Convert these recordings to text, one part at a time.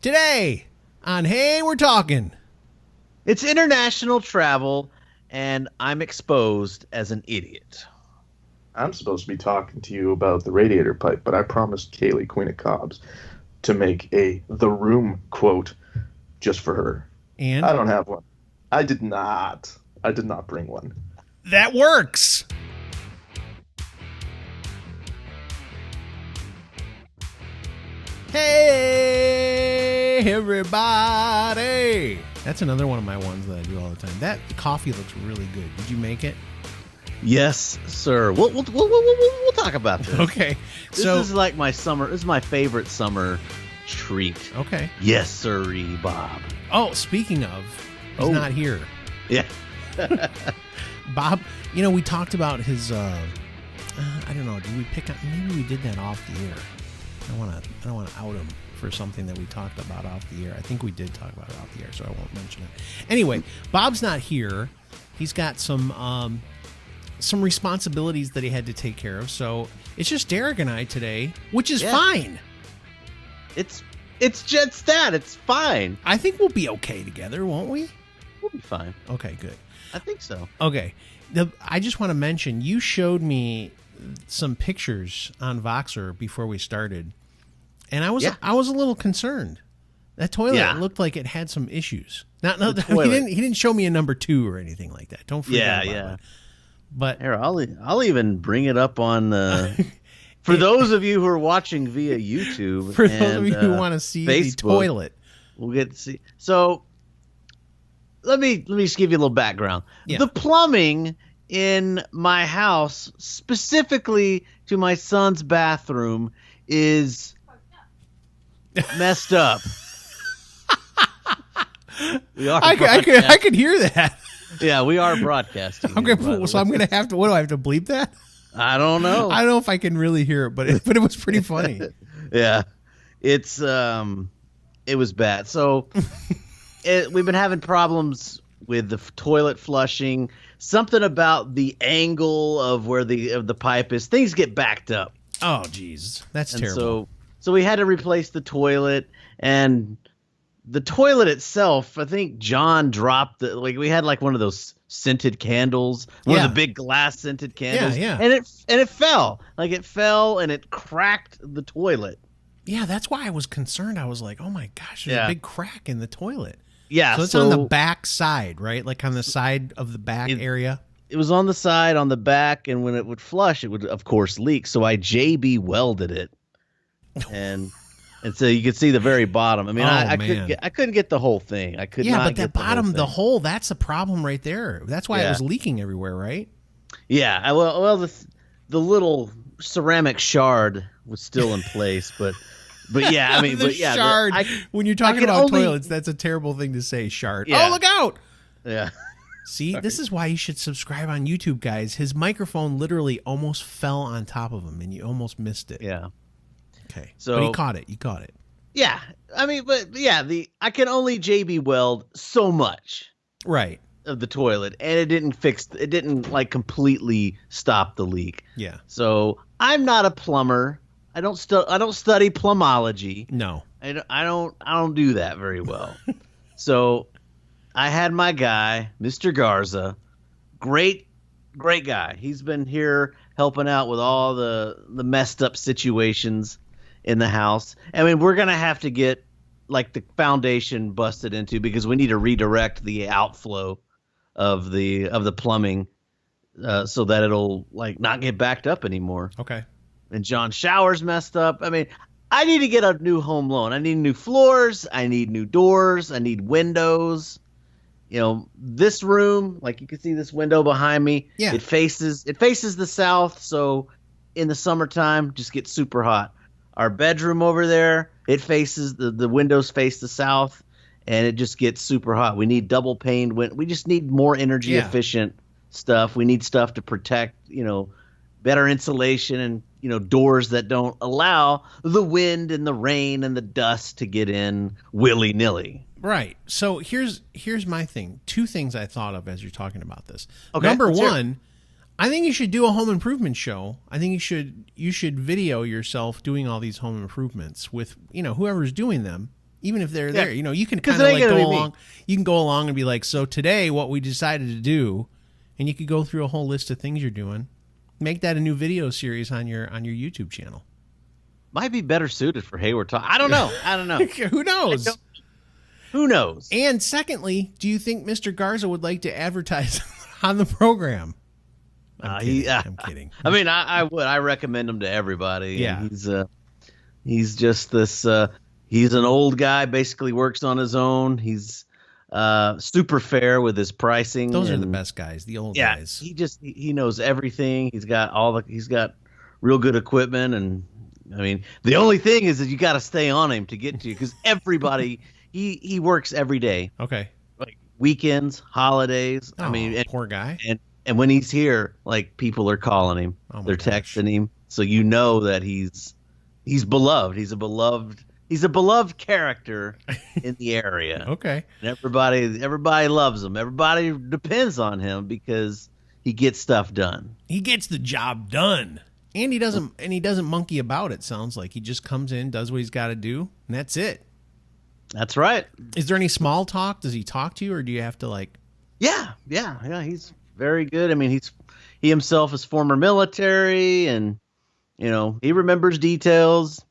Today on Hey, We're Talking. It's international travel, and I'm exposed as an idiot. I'm supposed to be talking to you about the Radiator pipe, but I promised Kaylee, Queen of Cobbs, to make a The Room quote just for her. And? I don't have one. I did not bring one. That works. Hey, everybody. That's another one of my ones that I do all the time. That coffee looks really good. Did you make it? Yes, sir. We'll talk about this. Okay. This is like my summer. This is my favorite summer treat. Okay. Yes, sirree, Bob. Oh, speaking of, he's not here. Yeah. Bob, we talked about his, I don't know, did we pick up, maybe we did that off the air. I don't want to out him for something that we talked about off the air. I think we did talk about it off the air, so I won't mention it. Anyway, Bob's not here. He's got some responsibilities that he had to take care of, so it's just Derek and I today, which is fine. It's just that. It's fine. I think we'll be okay together, won't we? We'll be fine. Okay, good. I think so. Okay. I just want to mention, you showed me some pictures on Voxer before we started, and I was a little concerned. That toilet looked like it had some issues. He didn't show me a number 2 or anything like that. Don't forget about it. But here, I'll even bring it up on for those of you who are watching via YouTube. For those of you who want to see Facebook, the toilet, we'll get to see. So let me just give you a little background. Yeah. The plumbing in my house, specifically to my son's bathroom, is messed up. I could hear that. Yeah, we are broadcasting. Okay, so I'm gonna have to. What do I have to bleep that? I don't know. I don't know if I can really hear it, but it was pretty funny. Yeah, it was bad. So we've been having problems with the toilet flushing. Something about the angle of where the pipe is. Things get backed up. Oh, geez, that's terrible. So we had to replace the toilet, and the toilet itself, I think John dropped we had like one of those scented candles, one of the big glass scented candles. Yeah. And it fell. It fell and it cracked the toilet. Yeah, that's why I was concerned. I was like, oh my gosh, there's a big crack in the toilet. Yeah. So it's on the back side, right? Like on the side of the back area. It was on the side, on the back, and when it would flush, it would of course leak. So I JB welded it. And so you could see the very bottom. I mean, I couldn't get the whole thing. I could not. Yeah, but that bottom, the hole, that's the problem right there. That's why it was leaking everywhere, right? Yeah. Well, the little ceramic shard was still in place, but yeah, I mean, shard. When you're talking about toilets, that's a terrible thing to say, shard. Yeah. Oh, look out! Yeah. See, this is why you should subscribe on YouTube, guys. His microphone literally almost fell on top of him, and you almost missed it. Yeah. Okay. So but you caught it. Yeah. I mean, but yeah, I can only JB weld so much. Right. Of the toilet, and it didn't like completely stop the leak. Yeah. So I'm not a plumber. I don't study plumology. No. I don't do that very well. So I had my guy, Mr. Garza, great guy. He's been here helping out with all the messed up situations in the house. I mean, we're gonna have to get like the foundation busted into because we need to redirect the outflow of the plumbing so that it'll like not get backed up anymore. Okay. And John's shower's messed up. I mean, I need to get a new home loan. I need new floors. I need new doors. I need windows. This room, like you can see this window behind me. Yeah. It faces the south, so in the summertime, just gets super hot. Our bedroom over there, it faces the windows face the south, and it just gets super hot. We need double paned we just need more energy efficient stuff. We need stuff to protect, better insulation and doors that don't allow the wind and the rain and the dust to get in willy-nilly. Right. So here's my thing. 2 things I thought of as you're talking about this. Okay, Number 1, I think you should do a home improvement show. I think you should video yourself doing all these home improvements with, whoever's doing them, Even if they're there, you can 'Cause kind of it like ain't go gonna be me. along. You can go along and be like, so today what we decided to do, and you could go through a whole list of things you're doing. Make that a new video series on your YouTube channel. Might be better suited for Hayward Talk. I don't know. Who knows? Who knows? And secondly, do you think Mr. Garza would like to advertise on the program? I'm kidding. I mean, I would. I recommend him to everybody. Yeah. And he's just this. He's an old guy. Basically, works on his own. He's super fair with his pricing. Those are the best guys. The old guys. He knows everything. He's got real good equipment, and I mean, the only thing is that you got to stay on him to get to you because everybody he works every day. Okay. Like weekends, holidays. Oh, I mean, poor guy. And when he's here, like people are calling him, they're texting him, so you know that he's beloved. He's a beloved character in the area. Okay. And everybody loves him. Everybody depends on him because he gets stuff done. He gets the job done. And he doesn't monkey about, it sounds like. He just comes in, does what he's got to do, and that's it. That's right. Is there any small talk? Does he talk to you, or do you have to like... Yeah, he's very good. I mean, he himself is former military, and he remembers details.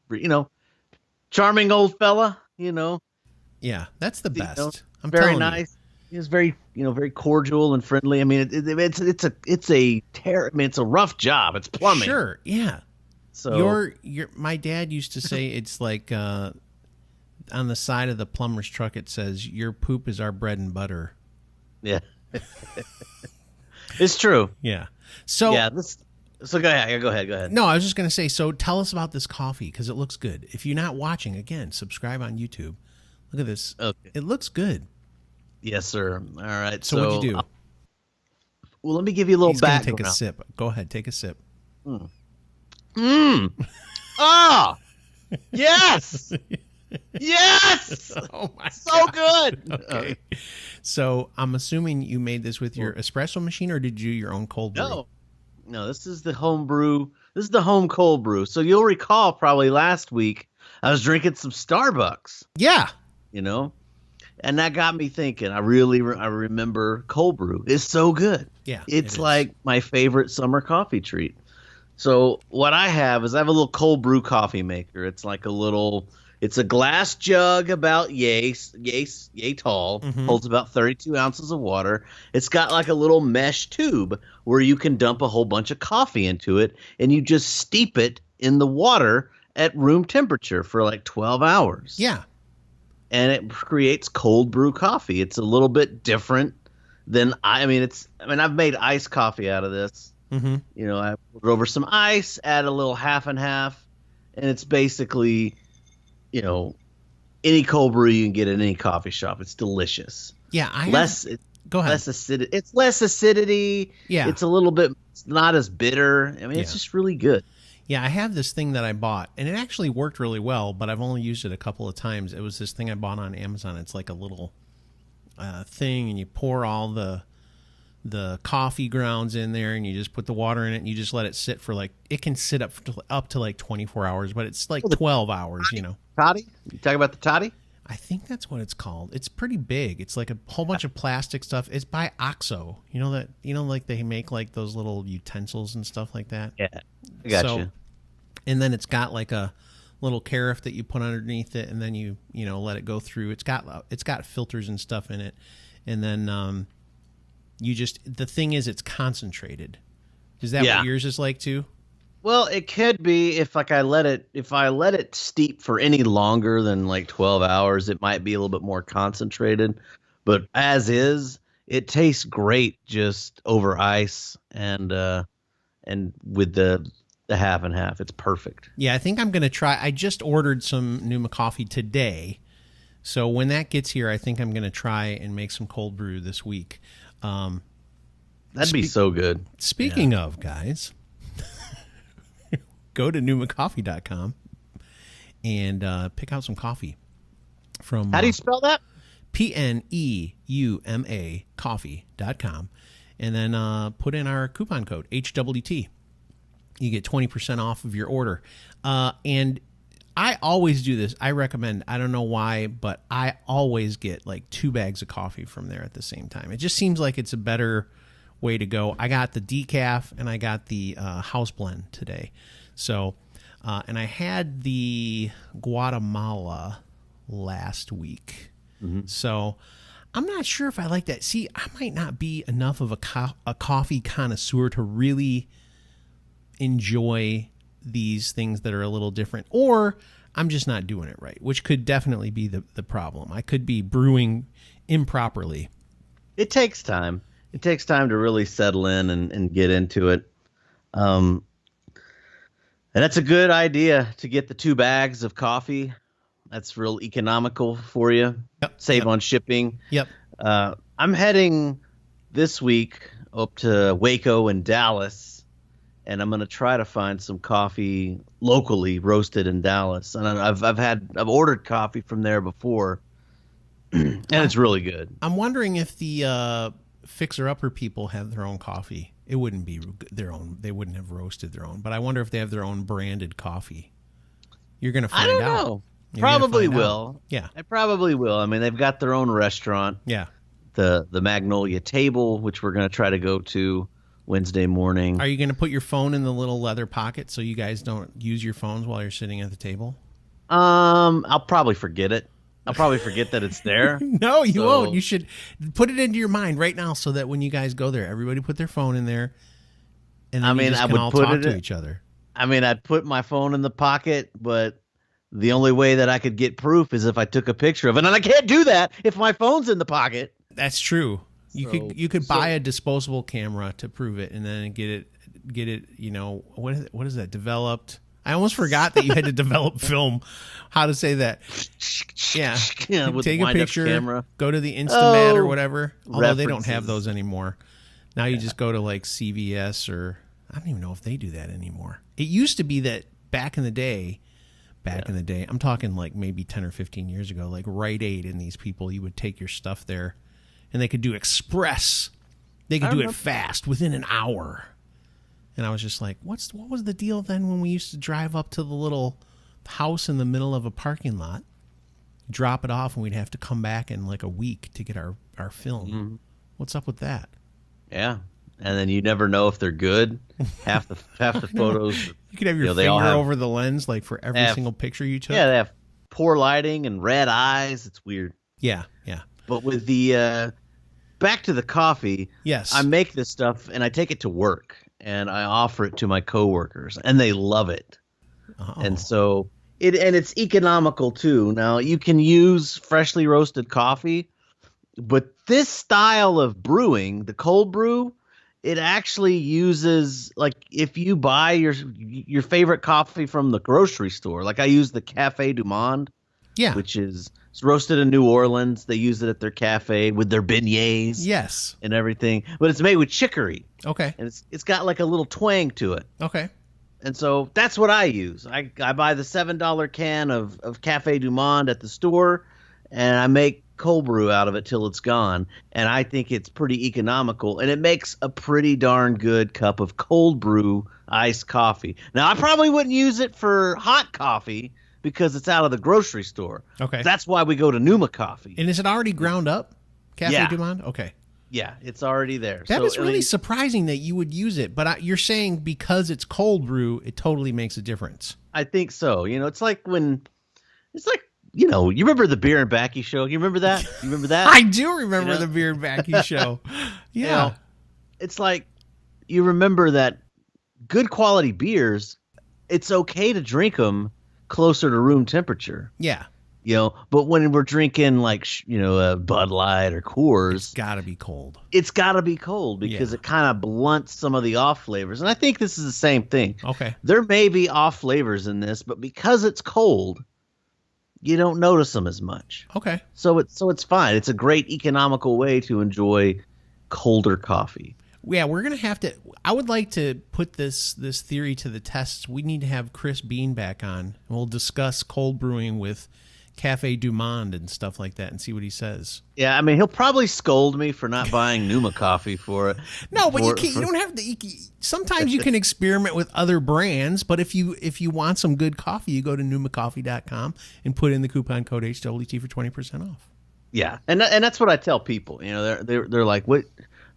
Charming old fella. Yeah, that's the best. I'm very telling nice. He's very very cordial and friendly. I mean, it's a rough job. It's plumbing. Sure, yeah. So my dad used to say it's like on the side of the plumber's truck it says your poop is our bread and butter. Yeah. It's true. Yeah. So yeah, so go ahead. No, I was just going to say, so tell us about this coffee because it looks good. If you're not watching, again, subscribe on YouTube. Look at this. Okay. It looks good. Yes, sir. All right. So what'd you do? Well, let me give you a little background. Take a sip. Go ahead. Take a sip. Ah! Yes! Yes! Oh my so God. good. Okay. So I'm assuming you made this with your espresso machine, or did you do your own cold brew? No, this is the home brew. This is the home cold brew. So you'll recall probably last week I was drinking some Starbucks. Yeah. And that got me thinking. I remember cold brew. It's so good. Yeah. It's like my favorite summer coffee treat. So what I have is I have a little cold brew coffee maker. It's like it's a glass jug about yay tall, holds about 32 ounces of water. It's got like a little mesh tube where you can dump a whole bunch of coffee into it, and you just steep it in the water at room temperature for like 12 hours. Yeah. And it creates cold brew coffee. It's a little bit different than I've made iced coffee out of this. Mm-hmm. I put over some ice, add a little half and half, and it's basically, any cold brew you can get at any coffee shop. It's delicious. Yeah, go ahead. Less acidity. It's less acidity. Yeah, it's a little bit. It's not as bitter. I mean, it's just really good. Yeah, I have this thing that I bought, and it actually worked really well, but I've only used it a couple of times. It was this thing I bought on Amazon. It's like a little thing, and you pour all the coffee grounds in there, and you just put the water in it, and you just let it sit for it can sit up to like 24 hours, but it's like 12 hours, Toddy? You talking about the toddy? I think that's what it's called. It's pretty big. It's like a whole bunch of plastic stuff. It's by OXO. Like they make like those little utensils and stuff like that. Yeah, I got you. And then it's got like a little carafe that you put underneath it, and then you let it go through. It's got filters and stuff in it, and then the thing is it's concentrated. Is that what yours is like too? Well, it could be if I let it steep for any longer than like 12 hours, it might be a little bit more concentrated. But as is, it tastes great just over ice and with the half and half. It's perfect. Yeah, I think I'm going to try. I just ordered some Numa coffee today. So when that gets here, I think I'm going to try and make some cold brew this week. That'd be so good. Speaking of, guys, go to numacoffee.com and pick out some coffee from... How do you spell that? PNEUMA coffee.com, and then put in our coupon code HWT. You get 20% off of your order. And I always do this. I recommend, I don't know why, but I always get like 2 bags of coffee from there at the same time. It just seems like it's a better way to go. I got the decaf and I got the house blend today. So, and I had the Guatemala last week. Mm-hmm. So I'm not sure if I like that. See, I might not be enough of a coffee connoisseur to really enjoy these things that are a little different, or I'm just not doing it right, which could definitely be the problem. I could be brewing improperly. It takes time. It takes time to really settle in and get into it. And that's a good idea to get the 2 bags of coffee. That's real economical for you. Yep. Save on shipping. Yep. I'm heading this week up to Waco and Dallas, and I'm going to try to find some coffee locally roasted in Dallas. And I've ordered coffee from there before, and it's really good. I'm wondering if the fixer-upper people have their own coffee. It wouldn't be their own. They wouldn't have roasted their own. But I wonder if they have their own branded coffee. You're going to find out. I don't know. You're Probably will. Out. Yeah. I probably will. I mean, they've got their own restaurant. Yeah. The Magnolia Table, which we're going to try to go to Wednesday morning. Are you going to put your phone in the little leather pocket so you guys don't use your phones while you're sitting at the table? I'll probably forget it. I'll probably forget that it's there. No, you won't. You should put it into your mind right now so that when you guys go there, everybody put their phone in there, and then you just can all talk to each other. I mean, I'd put my phone in the pocket, but the only way that I could get proof is if I took a picture of it, and I can't do that if my phone's in the pocket. That's true. You could buy a disposable camera to prove it, and then get it. You know, what is that? Developed. I almost forgot that you had to develop film. How to say that? Yeah, take a picture. Camera. Go to the Instamat or whatever. Although they don't have those anymore. Now you just go to like CVS, or I don't even know if they do that anymore. It used to be that back in the day. I'm talking like maybe 10 or 15 years ago, like Rite Aid and these people, you would take your stuff there and they could do express. They could do it fast within an hour. And I was just like, what was the deal then when we used to drive up to the little house in the middle of a parking lot, drop it off, and we'd have to come back in like a week to get our film? Mm-hmm. What's up with that? Yeah. And then you never know if they're good. Half the photos. You could have your finger over the lens, like for every single picture you took. Yeah, they have poor lighting and red eyes. It's weird. Yeah. But with the back to the coffee, yes, I make this stuff and I take it to work and I offer it to my coworkers, and they love it. Oh. And so it's economical too. Now you can use freshly roasted coffee, but this style of brewing, the cold brew, it actually uses, like, if you buy your favorite coffee from the grocery store, like I use the Café du Monde, which is it's roasted in New Orleans. They use it at their cafe with their beignets, yes, and everything. But it's made with chicory, okay, and it's got like a little twang to it, okay. And so that's what I use. I buy the $7 can of Café du Monde at the store, and I make cold brew out of it till it's gone, and I think it's pretty economical, and it makes a pretty darn good cup of cold brew iced coffee. Now I probably wouldn't use it for hot coffee because it's out of the grocery store. Okay, that's why we go to Numa Coffee. And is it already ground up, Café du Monde? Okay, yeah, it's already there. That is really surprising that you would use it, but you're saying because it's cold brew, it totally makes a difference. I think so. You know, you know, you remember the Beer and Backy show? You remember that? You remember that? I do remember the Beer and Backy show. Yeah. You know, it's like you remember that good quality beers, it's okay to drink them closer to room temperature. Yeah. You know, but when we're drinking like, Bud Light or Coors, it's got to be cold. It's got to be cold because it kind of blunts some of the off flavors. And I think this is the same thing. Okay. There may be off flavors in this, but because it's cold, you don't notice them as much. Okay. So it's fine. It's a great economical way to enjoy colder coffee. Yeah, we're going to have to – I would like to put this theory to the test. We need to have Chris Bean back on, and we'll discuss cold brewing with Cafe Du Monde and stuff like that and see what he says. Yeah, I mean, he'll probably scold me for not buying Numa coffee for it. No, but you can't. You don't have to. Sometimes you can experiment with other brands, but if you want some good coffee, you go to numacoffee.com and put in the coupon code HWT for 20% off. Yeah, and that's what I tell people. You know, they're like, what?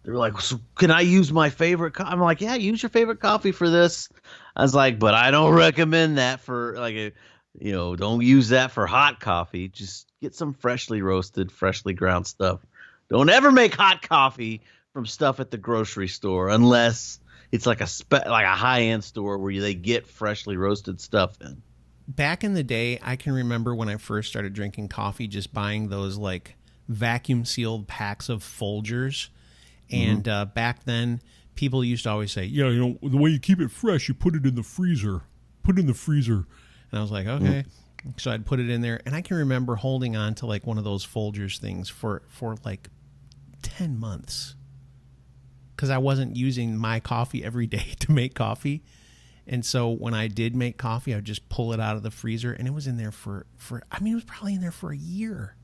They're like, so can I use my favorite coffee? I'm like, yeah, use your favorite coffee for this. I was like, but I don't recommend that for like don't use that for hot coffee. Just get some freshly roasted, freshly ground stuff. Don't ever make hot coffee from stuff at the grocery store unless it's like a high-end store where they get freshly roasted stuff in. Back in the day, I can remember when I first started drinking coffee, just buying those like vacuum sealed packs of Folgers. And back then, people used to always say, yeah, the way you keep it fresh, you put it in the freezer. Put it in the freezer. And I was like, okay. So I'd put it in there. And I can remember holding on to like one of those Folgers things for like 10 months. Because I wasn't using my coffee every day to make coffee. And so when I did make coffee, I would just pull it out of the freezer. And it was in there it was probably in there for a year.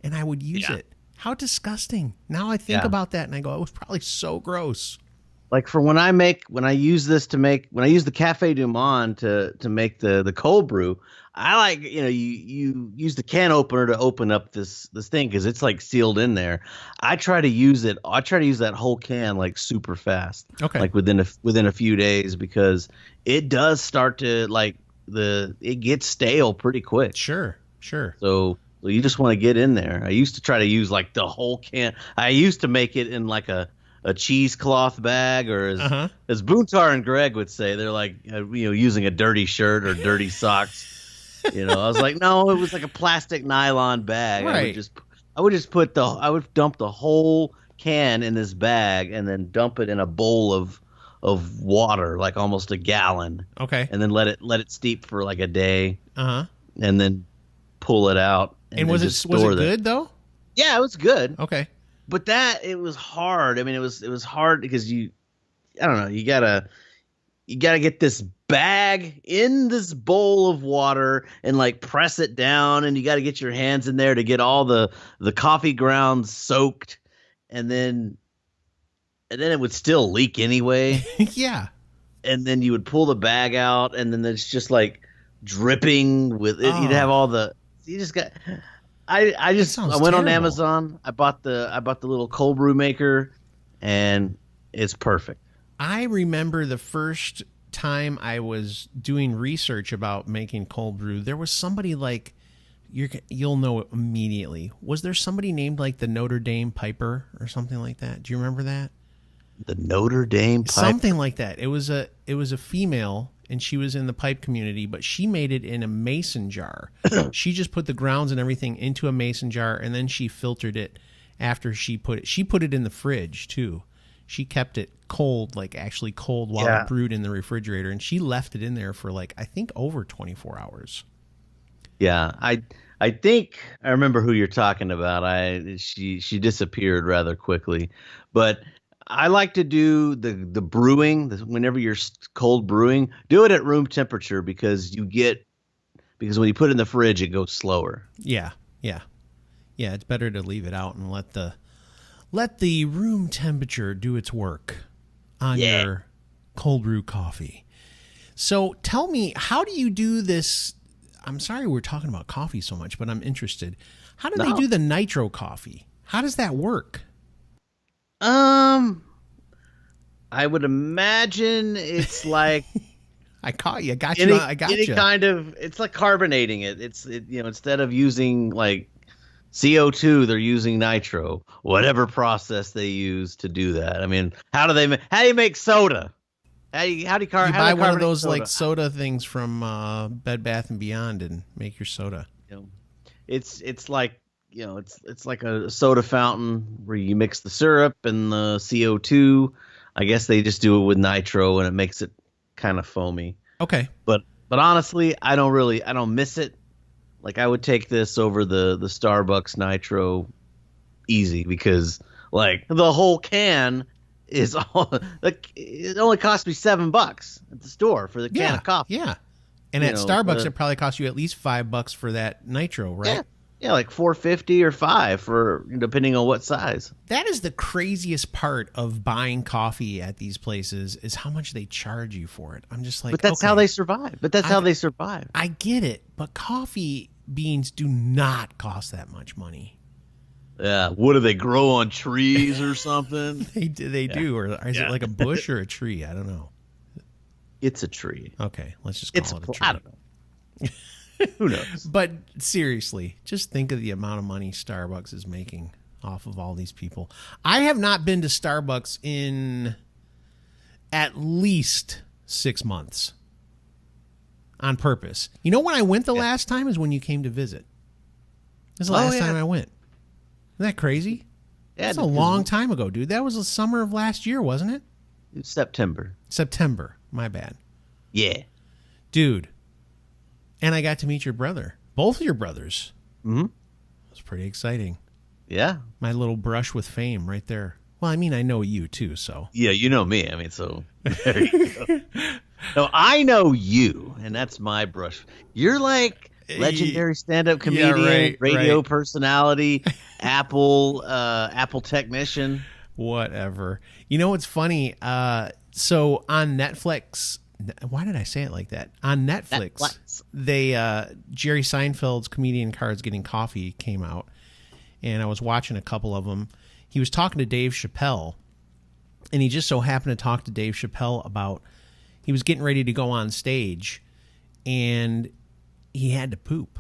And I would use it. How disgusting. Now I think about that and I go, it was probably so gross. Like for when I use the Cafe Du Monde to make the cold brew, I like, you use the can opener to open up this thing because it's like sealed in there. I try to use that whole can like super fast. Okay. Like within a few days because it does start to it gets stale pretty quick. Sure. So you just want to get in there. I used to try to use like the whole can. I used to make it in like a cheesecloth bag, or as Boontar and Greg would say, they're like using a dirty shirt or dirty socks. I was like, no, it was like a plastic nylon bag. Right. I would dump the whole can in this bag and then dump it in a bowl of water, like almost a gallon. Okay. And then let it steep for like a day. And then pull it out. And was it good though? Yeah, it was good. Okay. But it was hard. I mean, it was hard because you gotta get this bag in this bowl of water and like press it down, and you got to get your hands in there to get all the coffee grounds soaked, and then it would still leak anyway. Yeah. And then you would pull the bag out, and then it's just like dripping with it. You'd have all the. You just got. I went on Amazon. I bought the little cold brew maker, and it's perfect. I remember the first time I was doing research about making cold brew, there was somebody like you'll know it immediately. Was there somebody named like the Notre Dame Piper or something like that? Do you remember that? The Notre Dame Piper? Something like that. It was a female. And she was in the pipe community, but she made it in a mason jar. She just put the grounds and everything into a mason jar, and then she filtered it after she put it in the fridge, too. She kept it cold, like actually cold while it brewed in the refrigerator, and she left it in there for like, I think, over 24 hours. Yeah, I think I remember who you're talking about. She disappeared rather quickly, but I like to do the brewing whenever you're cold brewing. Do it at room temperature because when you put it in the fridge, it goes slower. Yeah. It's better to leave it out and let the room temperature do its work on your cold brew coffee. So tell me, how do you do this? I'm sorry we're talking about coffee so much, but I'm interested. How do they do the nitro coffee? How does that work? I would imagine it's like I caught you. I got you. It's like carbonating it. It's instead of using like CO2, they're using nitro. Whatever process they use to do that. I mean, how do you make soda? How do you buy one of those soda? Like soda things from Bed Bath and Beyond and make your soda. It's like. It's like a soda fountain where you mix the syrup and the CO2. I guess they just do it with nitro and it makes it kind of foamy. Okay. But honestly, I don't miss it. Like I would take this over the Starbucks nitro easy because like the whole can is it only cost me $7 at the store for the can of coffee. Yeah. And at Starbucks, it probably costs you at least $5 for that nitro, right? Yeah, like $4.50 or $5 for depending on what size. That is the craziest part of buying coffee at these places is how much they charge you for it. I'm just like, but that's how they survive. I get it, but coffee beans do not cost that much money. Yeah, what do they grow on trees or something? They do, or is it like a bush or a tree? I don't know. It's a tree. Okay, let's just call it a tree. I don't know. Who knows? But seriously, just think of the amount of money Starbucks is making off of all these people. I have not been to Starbucks in at least 6 months on purpose. You know when I went the last time is when you came to visit. This is the last time I went. Isn't that crazy? Yeah, that's a long time ago, dude. That was the summer of last year, wasn't it? It was September. My bad. Yeah. Dude. And I got to meet your brother. Both of your brothers. Mm-hmm. It was pretty exciting. Yeah. My little brush with fame right there. Well, I mean, I know you too, so. Yeah, you know me. I mean, so there you go. No, I know you, and that's my brush. You're like legendary stand-up comedian, radio personality, Apple technician. Whatever. You know what's funny? So on Netflix, why did I say it like that? On Netflix. They Jerry Seinfeld's Comedian Cards Getting Coffee came out, and I was watching a couple of them. He was talking to Dave Chappelle, and he just so happened to talk to Dave Chappelle about he was getting ready to go on stage, and he had to poop.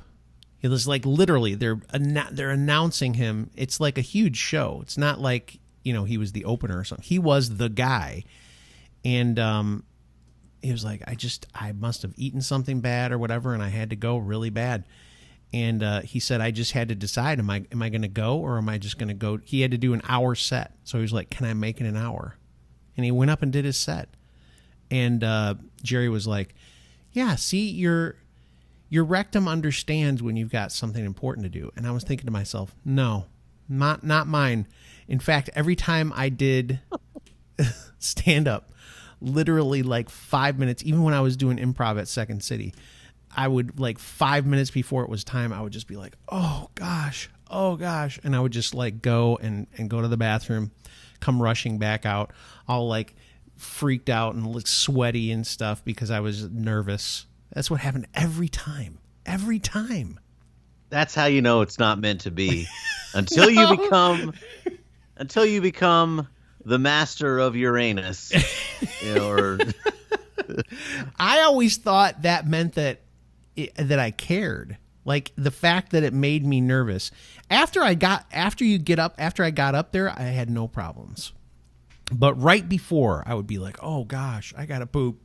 It was like literally they're announcing him. It's like a huge show. It's not like he was the opener or something. He was the guy, and he was like, I must have eaten something bad or whatever, and I had to go really bad. And he said, I just had to decide, am I going to go or am I just going to go? He had to do an hour set. So he was like, can I make it an hour? And he went up and did his set. And Jerry was like, yeah, see, your rectum understands when you've got something important to do. And I was thinking to myself, no, not mine. In fact, every time I did stand up, literally like 5 minutes, even when I was doing improv at Second City, I would like 5 minutes before it was time, I would just be like, oh gosh. And I would just like go and go to the bathroom, come rushing back out, all like freaked out and look sweaty and stuff because I was nervous. That's what happened every time. That's how you know it's not meant to be. Until you become the master of Uranus. I always thought that meant that I cared. Like the fact that it made me nervous. After I got up there, I had no problems. But right before, I would be like, oh gosh, I gotta poop.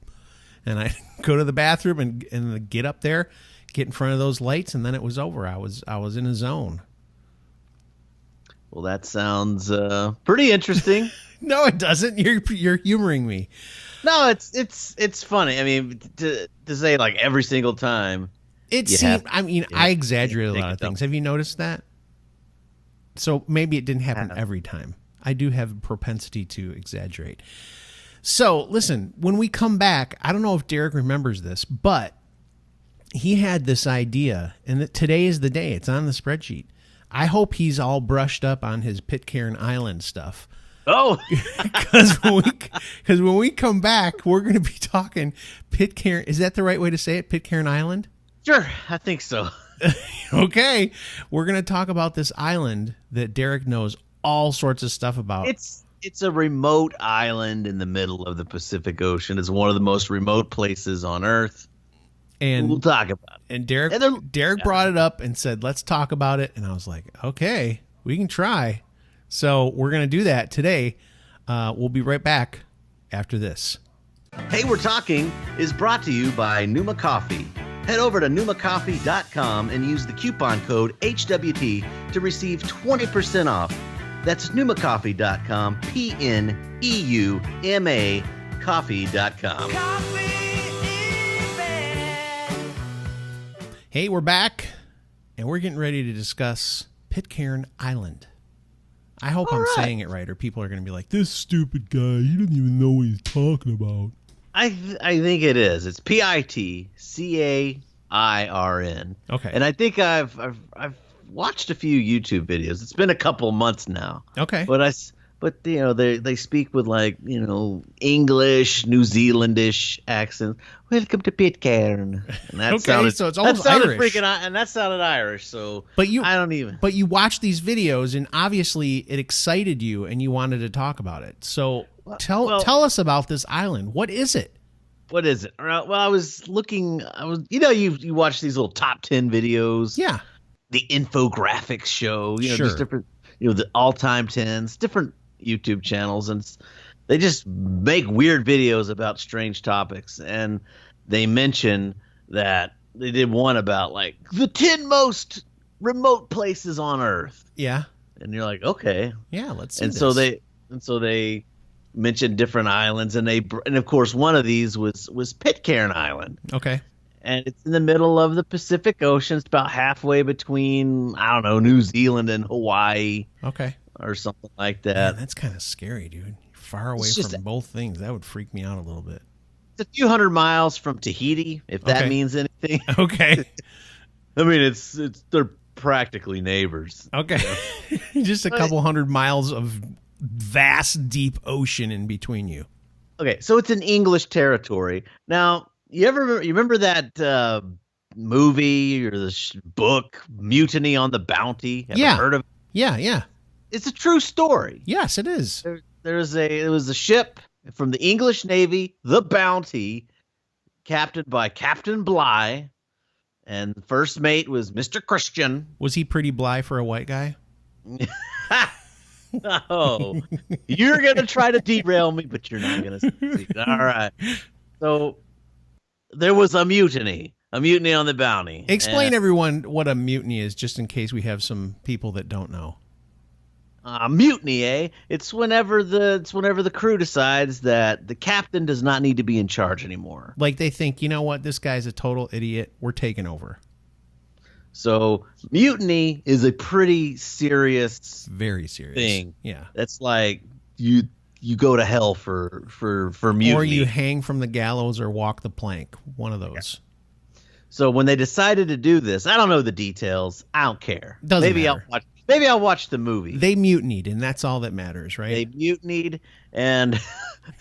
And I go to the bathroom and get up there, get in front of those lights, and then it was over. I was in a zone. Well, that sounds pretty interesting. No, it doesn't. You're humoring me. No, it's funny. I mean, to say like every single time. I exaggerate a lot of things. Have you noticed that? So maybe it didn't happen every time. I do have a propensity to exaggerate. So listen, when we come back, I don't know if Derek remembers this, but he had this idea, and that today is the day. It's on the spreadsheet. I hope he's all brushed up on his Pitcairn Island stuff. Oh, because when we come back, we're going to be talking Pitcairn. Is that the right way to say it? Pitcairn Island? Sure, I think so. Okay, we're going to talk about this island that Derek knows all sorts of stuff about. It's a remote island in the middle of the Pacific Ocean. It's one of the most remote places on Earth. And we'll talk about it. And Derek brought it up and said, let's talk about it. And I was like, okay, we can try. So we're going to do that today. We'll be right back after this. Hey, We're Talking is brought to you by Numa Coffee. Head over to numacoffee.com and use the coupon code HWT to receive 20% off. That's numacoffee.com, PNEUMA coffee.com. Hey, we're back, and we're getting ready to discuss Pitcairn Island. I hope I'm saying it right, or people are going to be like, this stupid guy, he doesn't even know what he's talking about. I think it is. It's Pitcairn. Okay. And I think I've watched a few YouTube videos. It's been a couple months now. Okay. But you know, they speak with, like, you know, English, New Zealandish accents. Welcome to Pitcairn. And that Okay, so it's almost Irish. And that sounded Irish. So But you I don't even. But you watched these videos, and obviously it excited you, and you wanted to talk about it. So tell us about this island. What is it? What is it? Well, I was you know, you watch these little top 10 videos. Yeah. The infographics show, you know, Sure. just different, you know, the all-time 10s, different YouTube channels, and they just make weird videos about strange topics. And they mention that they did one about, like, the 10 most remote places on Earth. Yeah. And you're like, okay. Yeah, let's see And this. so they mentioned different islands, and of course one of these was Pitcairn Island. Okay. And it's in the middle of the Pacific Ocean. It's about halfway between, I don't know, New Zealand and Hawaii. Okay. Or something like that. Man, that's kind of scary, dude. You're far away It's just- from both things. That would freak me out a little bit. It's a few hundred miles from Tahiti, if that Okay. means anything. Okay. I mean, they're practically neighbors. Okay. Just a couple hundred miles of vast, deep ocean in between you. Okay, so it's in English territory. Now, you remember that movie or the book, Mutiny on the Bounty? Ever Yeah. heard of it? Yeah. It's a true story. Yes, it is. It was a ship from the English Navy, the Bounty, captained by Captain Bligh, and the first mate was Mr. Christian. Was he pretty Bly for a white guy? Oh, you're gonna try to derail me, but you're not gonna succeed. All right. So there was a mutiny on the Bounty. Explain everyone what a mutiny is, just in case we have some people that don't know. Mutiny, eh? It's whenever the crew decides that the captain does not need to be in charge anymore. Like they think, you know what, this guy's a total idiot. We're taking over. So mutiny is a pretty serious Very serious thing. Yeah. That's like you go to hell for mutiny. Or you hang from the gallows or walk the plank. One of those. So when they decided to do this, I don't know the details. I don't care. Doesn't matter. Maybe I'll watch the movie. They mutinied, and that's all that matters, right? They mutinied, and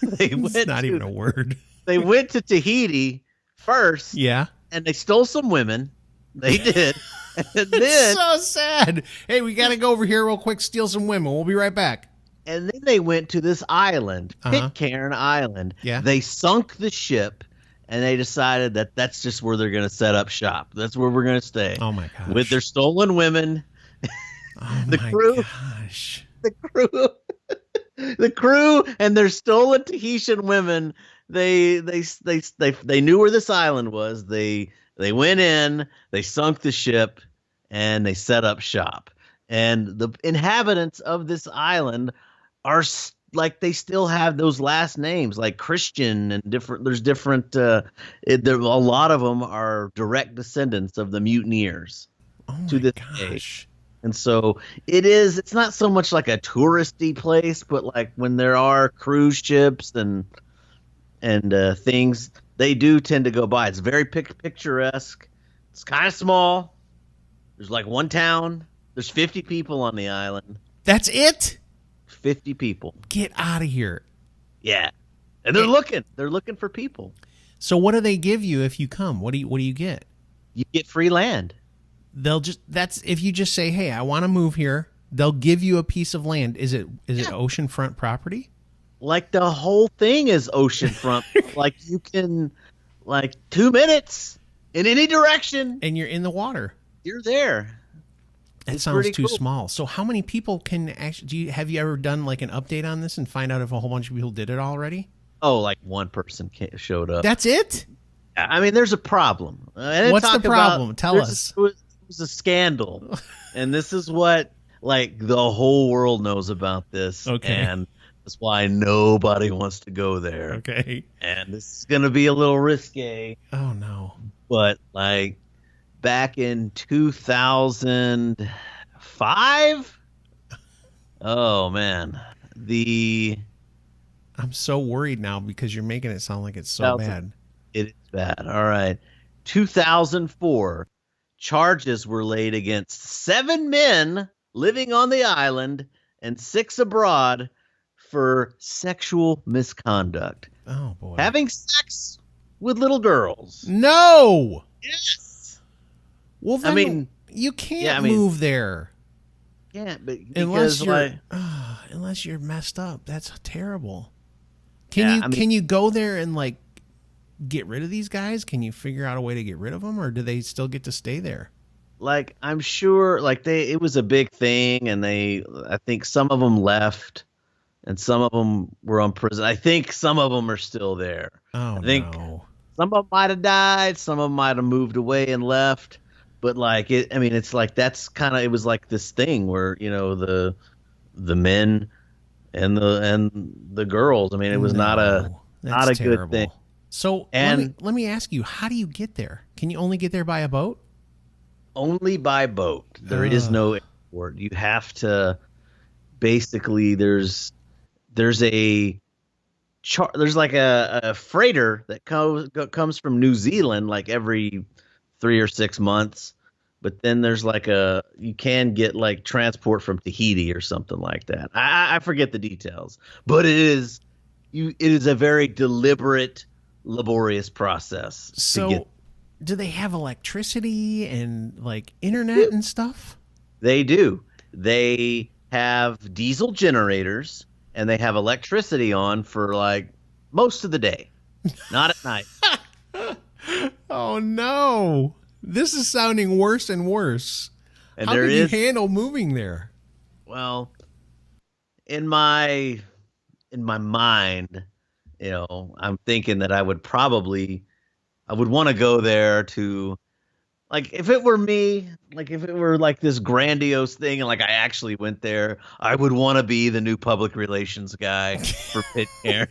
It's not even a word. They went to Tahiti first. Yeah. And they stole some women. They did. And It's then so sad. Hey, we got to go over here real quick, steal some women. We'll be right back. And then they went to this island, Uh-huh. Pitcairn Island. Yeah. They sunk the ship, and they decided that that's just where they're going to set up shop. That's where we're going to stay. Oh, my gosh. With their stolen women. Oh, the my crew. gosh. The crew and their stolen Tahitian women. They knew where this island was. They went in. They sunk the ship, and they set up shop. And the inhabitants of this island are like, they still have those last names, like Christian and different. There's different. A lot of them are direct descendants of the mutineers. Oh, To my this gosh. And so it's not so much like a touristy place, but like when there are cruise ships and things, they do tend to go by. It's very picturesque. It's kind of small. There's like one town. There's 50 people on the island. That's it? 50 people. Get out of here. Yeah. And they're looking. They're looking for people. So what do they give you if you come? What do you get? You get free land. If you just say, hey, I want to move here, they'll give you a piece of land. Is it oceanfront property? Like the whole thing is oceanfront. Like you can, like 2 minutes in any direction. And you're in the water. You're there. That It's sounds pretty too cool. small. So how many people can actually, have you ever done like an update on this and find out if a whole bunch of people did it already? Oh, like one person showed up. That's it? I mean, there's a problem. What's the problem? Tell us. It was a scandal. And this is what, like, the whole world knows about this. Okay. And that's why nobody wants to go there. Okay. And this is going to be a little risque. Oh, no. But, like, back in 2005, oh, man. The I'm so worried now because you're making it sound like it's so bad. It is bad. All right. 2004, charges were laid against 7 men living on the island and 6 abroad for sexual misconduct. Oh, boy. Having sex with little girls. No! Yes. Well, then, I mean, you can't move there. Yeah, but unless you're like, unless you're messed up. That's terrible. Can you go there and like get rid of these guys? Can you figure out a way to get rid of them, or do they still get to stay there? Like, I'm sure like it was a big thing, and I think some of them left and some of them were on prison. I think some of them are still there. Oh, I think no. some of them might have died, some of them might have moved away and left. But like it's like that's kind of, it was like this thing where, you know, the men and the girls. I mean, it was not a terrible. good thing. So let me ask you, how do you get there? Can you only get there by a boat? Only by boat. There is no airport. You have to basically there's like a freighter that comes from New Zealand like every 3 or 6 months, but then there's like you can get like transport from Tahiti or something like that. I forget the details, but it is a very deliberate, laborious process. So do they have electricity and like internet and stuff? They do. They have diesel generators and they have electricity on for like most of the day, not at night. Oh no! This is sounding worse and worse. And how can you handle moving there? Well, in my mind, you know, I'm thinking that I would want to go there to, like, if it were me, like if it were like this grandiose thing and like I actually went there, I would want to be the new public relations guy for Pitcairn.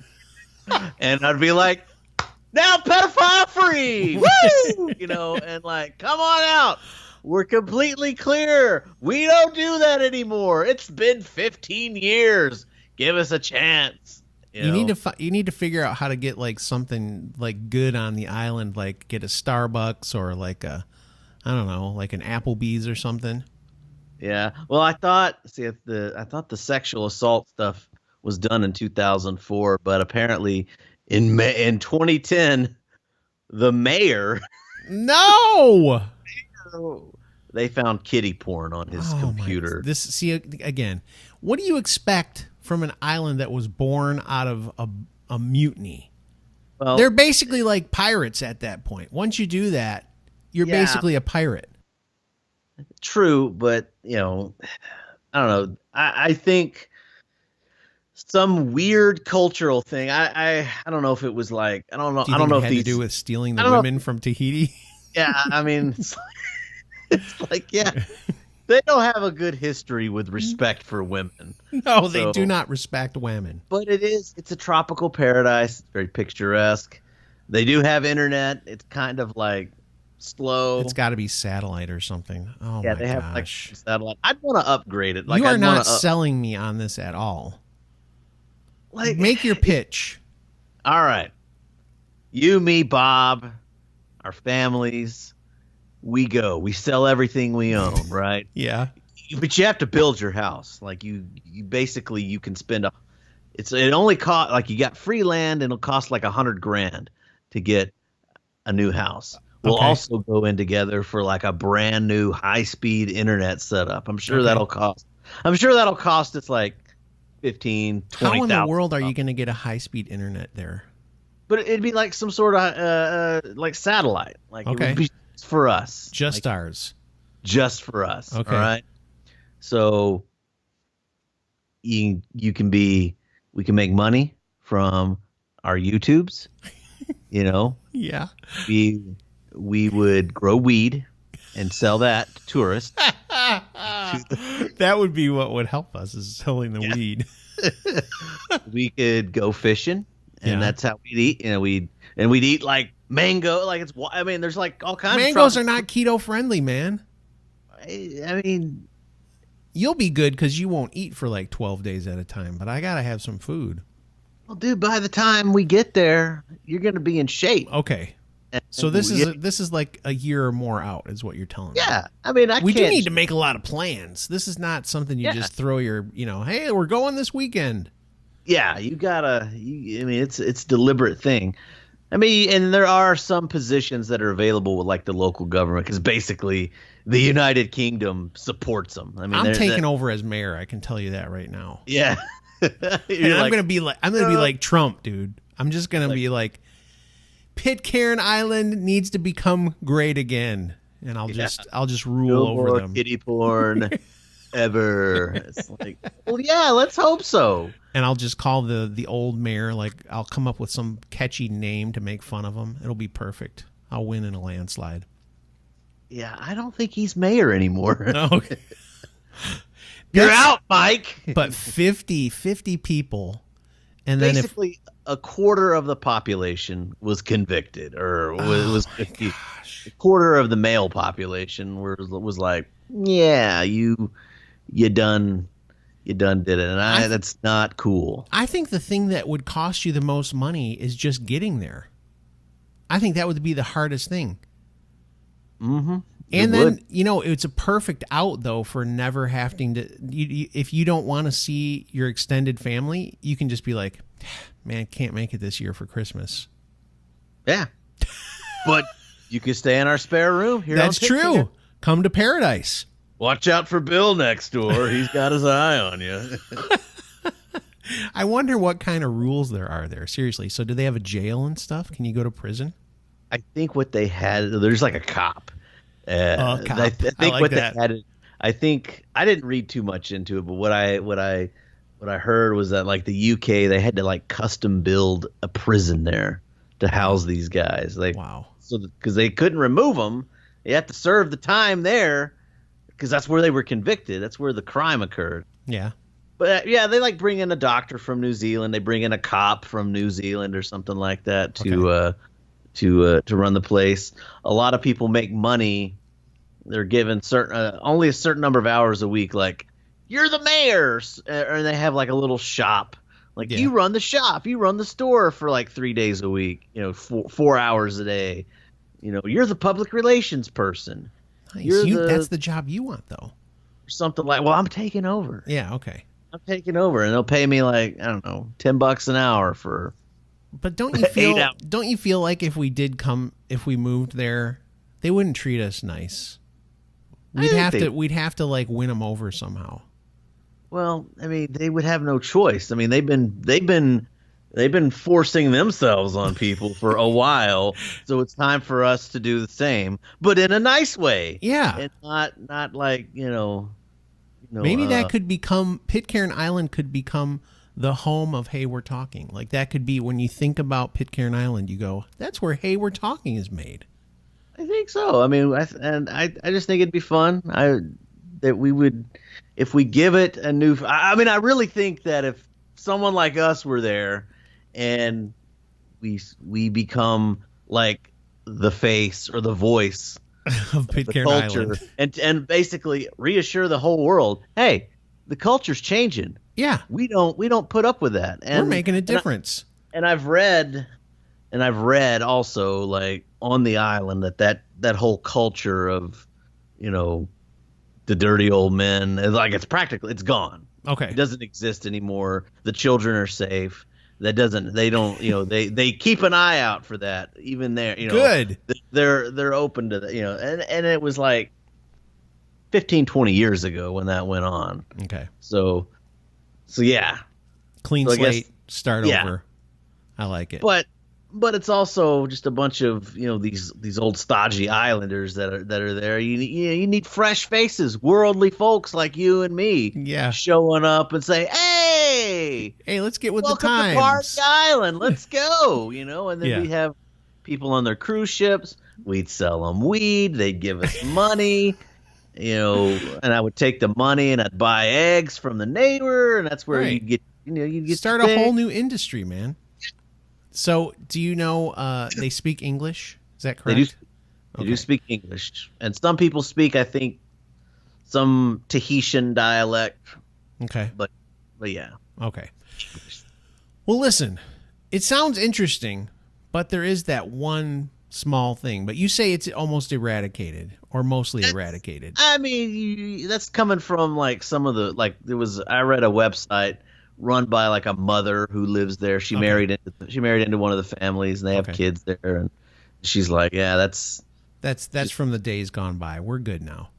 And I'd be like, now pedophile free, woo! You know, and like, come on out. We're completely clear. We don't do that anymore. It's been 15 years. Give us a chance. You need to figure out how to get like something like good on the island, like get a Starbucks or like I don't know, like an Applebee's or something. Yeah. Well, I thought the sexual assault stuff was done in 2004, but apparently in 2010, the mayor No. they found kiddie porn on his computer. Again, what do you expect from an island that was born out of a mutiny? Well, they're basically like pirates at that point. Once you do that, you're basically a pirate. True, but you know, I don't know. I think some weird cultural thing. I don't know if it was like, I don't know. Do you think it had to do with stealing the women from Tahiti? Yeah, I mean, it's like, yeah, they don't have a good history with respect for women. No, they do not respect women. But it's a tropical paradise. It's very picturesque. They do have internet. It's kind of like slow. It's got to be satellite or something. Oh yeah, my they have gosh. like satellite. I'd want to upgrade it. Like, you are not selling me on this at all. Like, make your pitch. All right, you, me, Bob, our families. We sell everything we own, right? Yeah. But you have to build your house. Like you basically, you can spend it only cost, like, you got free land and it'll cost like $100,000 to get a new house. We'll also go in together for like a brand new high-speed internet setup. I'm sure that'll cost us like $15,000, $20,000. How in the world are you going to get a high-speed internet there? But it'd be like some sort of like satellite. Like, it would be for us. Just like, ours. Just for us. Okay. All right. So we can make money from our YouTubes, you know. Yeah. We would grow weed and sell that to tourists. That would be what would help us, is selling the weed. We could go fishing, and that's how we'd eat. You know, we'd eat like mango. Like, there's like all kinds. Mangoes are not keto friendly, man. I mean, you'll be good because you won't eat for like 12 days at a time. But I gotta have some food. Well, dude, by the time we get there, you're going to be in shape. Okay. So this is like a year or more out, is what you're telling me. Yeah, I mean, we do need to make a lot of plans. This is not something you just throw your, hey, we're going this weekend. Yeah, you gotta. I mean, it's deliberate thing. I mean, and there are some positions that are available with like the local government because basically the United Kingdom supports them. I mean, I'm taking over as mayor. I can tell you that right now. Yeah, and I'm gonna be like Trump, dude. I'm just gonna be like, Pitcairn Island needs to become great again, and I'll just rule over them. Kitty porn ever. It's like, well, yeah, let's hope so. And I'll just call the old mayor, like I'll come up with some catchy name to make fun of him. It'll be perfect. I'll win in a landslide. Yeah, I don't think he's mayor anymore. Okay. You're out, Mike. But 50 people. And then basically a quarter of the population was convicted, or was 50. A quarter of the male population was like, yeah, you done did it, and that's not cool. I think the thing that would cost you the most money is just getting there. I think that would be the hardest thing. Mm-hmm. And then it's a perfect out though for never having to. If you don't want to see your extended family, you can just be like, man, can't make it this year for Christmas. Yeah, but you can stay in our spare room here. That's true. Come to paradise. Watch out for Bill next door. He's got his eye on you. I wonder what kind of rules there are there. Seriously. So do they have a jail and stuff? Can you go to prison? I think what they had, there's like a cop. Cop. I think like what that. they had, I think I didn't read too much into it, but what I heard was that like the UK, they had to like custom build a prison there to house these guys. Like, wow. So because they couldn't remove them, they had to serve the time there. Because that's where they were convicted. That's where the crime occurred. Yeah. But they like bring in a doctor from New Zealand. They bring in a cop from New Zealand or something like that to run the place. A lot of people make money. They're given only a certain number of hours a week. Like, you're the mayor, and they have like a little shop. Like, you run the shop, you run the store for like 3 days a week. 4 hours a day. You're the public relations person. Nice. That's the job you want, though. Something like, well, I'm taking over. Yeah, okay. I'm taking over, and they'll pay me like, I don't know, $10 an hour for. But don't you feel like if we moved there, they wouldn't treat us nice? We'd have to like win them over somehow. Well, I mean, they would have no choice. I mean, they've been forcing themselves on people for a while, so it's time for us to do the same, but in a nice way. Yeah, and not like maybe that could become Pitcairn Island could become the home of Hey We're Talking. Like that could be when you think about Pitcairn Island, you go, that's where Hey We're Talking is made. I think so. I mean, I just think it'd be fun. That we would, if we give it a new. I mean, I really think that if someone like us were there. And we become like the face or the voice of Pitcairn the culture, Island, and basically reassure the whole world, hey, the culture's changing. Yeah, we don't put up with that. And we're making a difference. And I've read also like on the island that whole culture of the dirty old men, like it's gone. Okay, it doesn't exist anymore. The children are safe. They they keep an eye out for that even there. Good. They're open to that. And it was like 15, 20 years ago when that went on. Okay. So yeah. Clean slate, start over. I like it. But it's also just a bunch of these old stodgy islanders that are there. You need fresh faces, worldly folks like you and me. Yeah. Showing up and say, hey, let's get with welcome the times. To Party Island, let's go. And then we have people on their cruise ships. We'd sell them weed. They'd give us money. And I would take the money and I'd buy eggs from the neighbor, and that's where you get start a whole new industry, man. So, do you know they speak English? Is that correct? They do speak English, and some people speak, I think, some Tahitian dialect. Okay, but yeah. Okay. Well, listen, it sounds interesting, but there is that one small thing. But you say it's almost eradicated or mostly eradicated. I mean, that's coming from like some of the I read a website run by like a mother who lives there. She married into one of the families, and they have kids there, and she's like, yeah, that's from the days gone by. We're good now.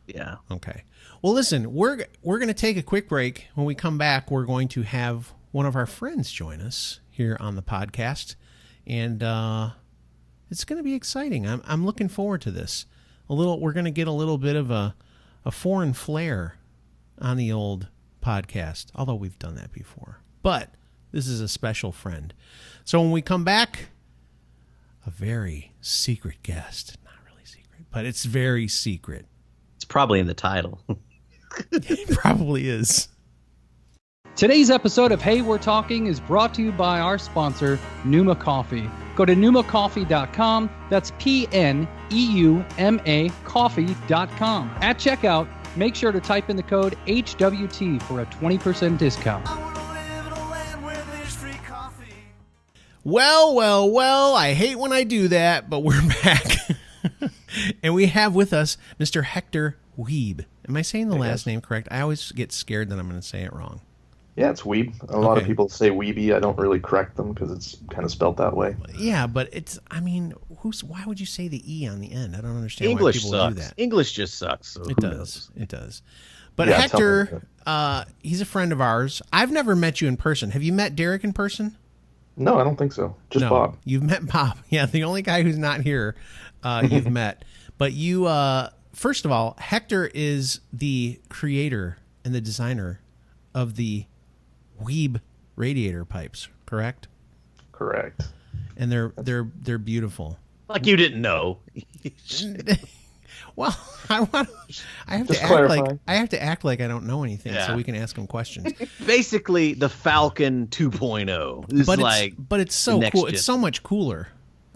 Yeah. Okay. Well, listen, we're going to take a quick break. When we come back, we're going to have one of our friends join us here on the podcast, and it's going to be exciting. I'm looking forward to this. We're going to get a little bit of a foreign flair on the old podcast, although we've done that before. But this is a special friend. So when we come back, a very secret guest. Not really secret, but it's very secret. It's probably in the title. It probably is. Today's episode of Hey We're Talking is brought to you by our sponsor, Pneuma Coffee. Go to pneumacoffee.com. That's PNEUMA coffee.com. At checkout, make sure to type in the code HWT for a 20% discount. Well, I hate when I do that, but we're back. And we have with us Mr. Hekthor Wiebe. Am I saying the last name correct? I always get scared that I'm going to say it wrong. Yeah, it's Wiebe. A lot of people say Wiebe. I don't really correct them because it's kind of spelled that way. Yeah, but why would you say the E on the end? I don't understand English why people sucks. do that. English just sucks. So It does. But Yeah, Hekthor, he's a friend of ours. I've never met you in person. Have you met Derek in person? No, I don't think so. Just No, Bob. You've met Bob. Yeah, the only guy who's not here you've met. But you, first of all, Hekthor is the creator and the designer of the Wiebe radiator pipes, correct? Correct. And they're beautiful. Like you didn't know. Well, I have Just to clarify. act like I don't know anything, so we can ask him questions. Basically, the Falcon 2.0. But it's so cool. It's so much cooler.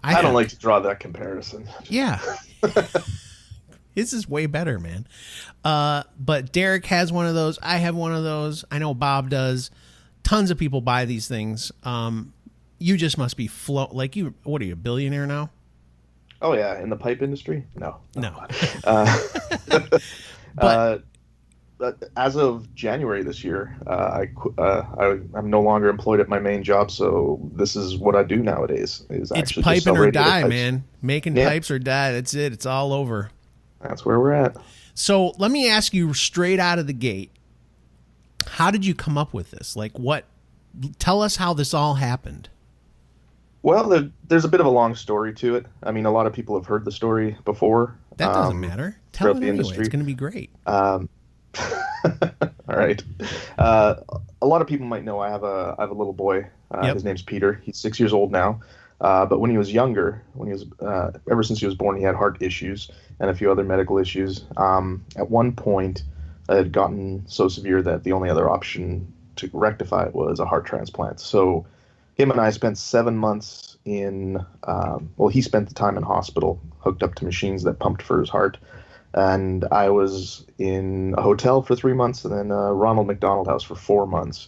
I don't like to draw that comparison. Yeah. This is way better, man. But Derek has one of those. I have one of those. I know Bob does. Tons of people buy these things. You just must be what are you, a billionaire now? Oh yeah, in the pipe industry? No. But as of January this year, I'm no longer employed at my main job, so this is what I do nowadays. Is it's actually piping or die, pipes. man. Making pipes or die. That's it. It's all over. That's where we're at. So let me ask you straight out of the gate, how did you come up with this? Tell us how this all happened. Well, there's a bit of a long story to it. I mean, a lot of people have heard the story before. That doesn't matter. Tell it anyway. It's going to be great. All right. A lot of people might know I have a little boy. His name's Peter. He's 6 years old now. But when he was younger, ever since he was born, he had heart issues and a few other medical issues. At one point, it had gotten so severe that the only other option to rectify it was a heart transplant. So him and I spent 7 months he spent the time in hospital, hooked up to machines that pumped for his heart. And I was in a hotel for 3 months and then a Ronald McDonald House for 4 months.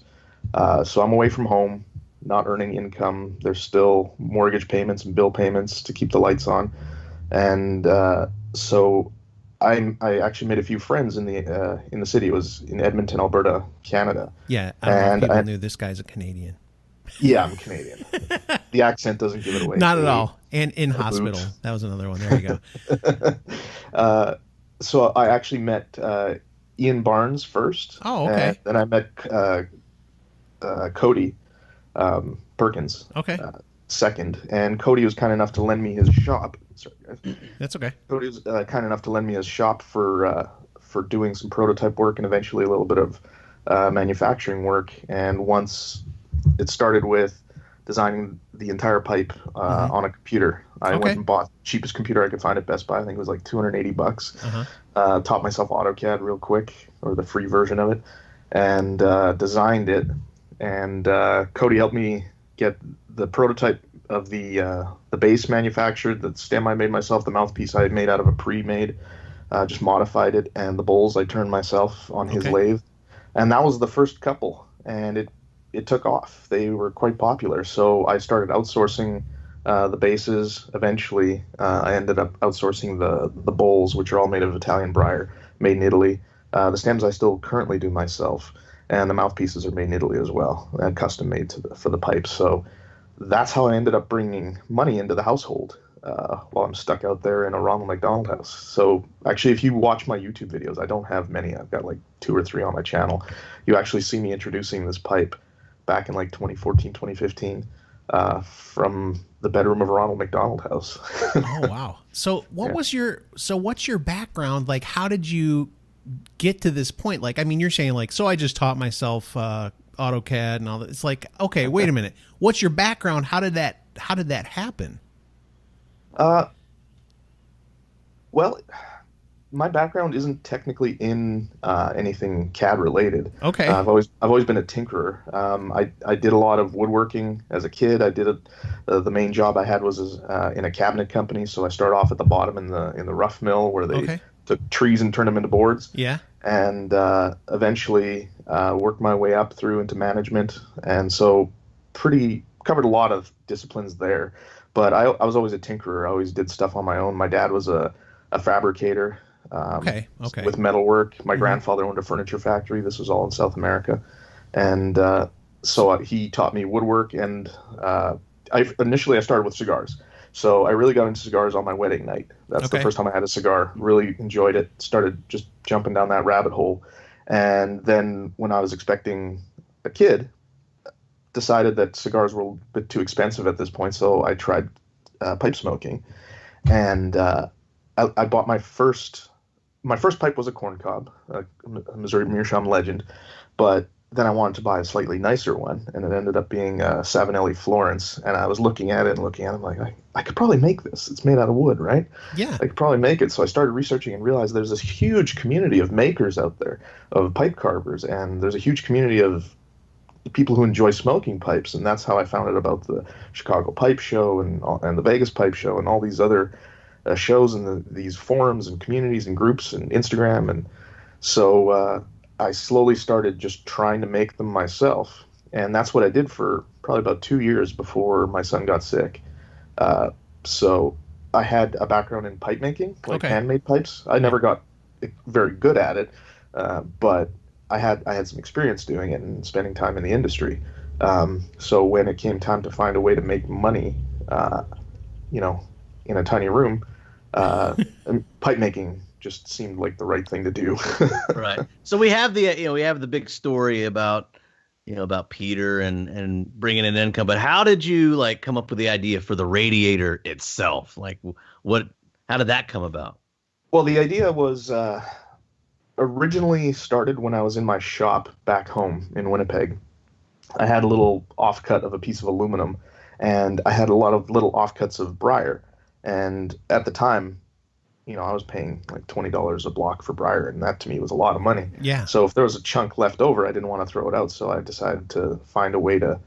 So I'm away from home, not earning income. There's still mortgage payments and bill payments to keep the lights on. And so I actually made a few friends in the city. It was in Edmonton, Alberta, Canada. Yeah, I don't know if people knew this guy's a Canadian. Yeah, I'm Canadian. The accent doesn't give it away. Not at all. And in hospital. That was another one. There you go. So I actually met Ian Barnes first. Oh, okay. And then I met Cody Perkins. Okay. Second. And Cody was kind enough to lend me his shop. Sorry, guys. That's okay. Cody was kind enough to lend me his shop for doing some prototype work and eventually a little bit of manufacturing work. And once it started with designing the entire pipe on a computer. I went and bought the cheapest computer I could find at Best Buy. I think it was like $280. Taught myself AutoCAD real quick, or the free version of it, and designed it. And Cody helped me get the prototype of the base manufactured. The stem I made myself. The mouthpiece I had made out of a pre-made. Just modified it, and the bowls I turned myself on his lathe. And that was the first couple. And it took off. They were quite popular. So I started outsourcing the bases. Eventually, I ended up outsourcing the bowls, which are all made of Italian briar, made in Italy. The stems I still currently do myself, and the mouthpieces are made in Italy as well, and custom made for the pipes. So that's how I ended up bringing money into the household while I'm stuck out there in a Ronald McDonald house. So actually, if you watch my YouTube videos, I don't have many. I've got like 2 or 3 on my channel. You actually see me introducing this pipe back in like 2014, 2015 from the bedroom of a Ronald McDonald house. Oh, wow. So what's your background? Like, how did you get to this point? Like, I mean, you're saying like, so I just taught myself AutoCAD and all that. It's like, okay, wait a minute. What's your background? How did that happen? Well, my background isn't technically in anything CAD related. Okay. I've always been a tinkerer. I did a lot of woodworking as a kid. I did the main job I had was in a cabinet company. So I started off at the bottom in the rough mill where they took trees and turned them into boards. Yeah. And eventually worked my way up through into management, and so covered a lot of disciplines there. But I was always a tinkerer. I always did stuff on my own. My dad was a fabricator. With metalwork. My grandfather owned a furniture factory. This was all in South America, and so he taught me woodwork. And initially I started with cigars. So I really got into cigars on my wedding night. That's the first time I had a cigar. Really enjoyed it. Started just jumping down that rabbit hole. And then when I was expecting a kid, decided that cigars were a bit too expensive at this point. So I tried pipe smoking. And I bought my first pipe was a corncob, a Missouri Meerschaum Legend. But then I wanted to buy a slightly nicer one, and it ended up being a 7LE Florence. And I was looking at it like, I could probably make this. It's made out of wood, right? Yeah. I could probably make it. So I started researching and realized there's this huge community of makers out there, of pipe carvers, and there's a huge community of people who enjoy smoking pipes. And that's how I found out about the Chicago Pipe Show and the Vegas Pipe Show and all these other shows and these forums and communities and groups and Instagram. And so I slowly started just trying to make them myself. And that's what I did for probably about 2 years before my son got sick. So I had a background in pipe making, like handmade pipes. I never got very good at it, but I had some experience doing it and spending time in the industry. So when it came time to find a way to make money, in a tiny room, pipe making just seemed like the right thing to do. Right. So we have the big story about Peter and bringing in income, but how did you like come up with the idea for the Radiator itself? Like how did that come about? Well, the idea was originally started when I was in my shop back home in Winnipeg. I had a little offcut of a piece of aluminum, and I had a lot of little offcuts of briar. And at the time, I was paying like $20 a block for briar, and that to me was a lot of money. Yeah. So if there was a chunk left over, I didn't want to throw it out. So I decided to find a way to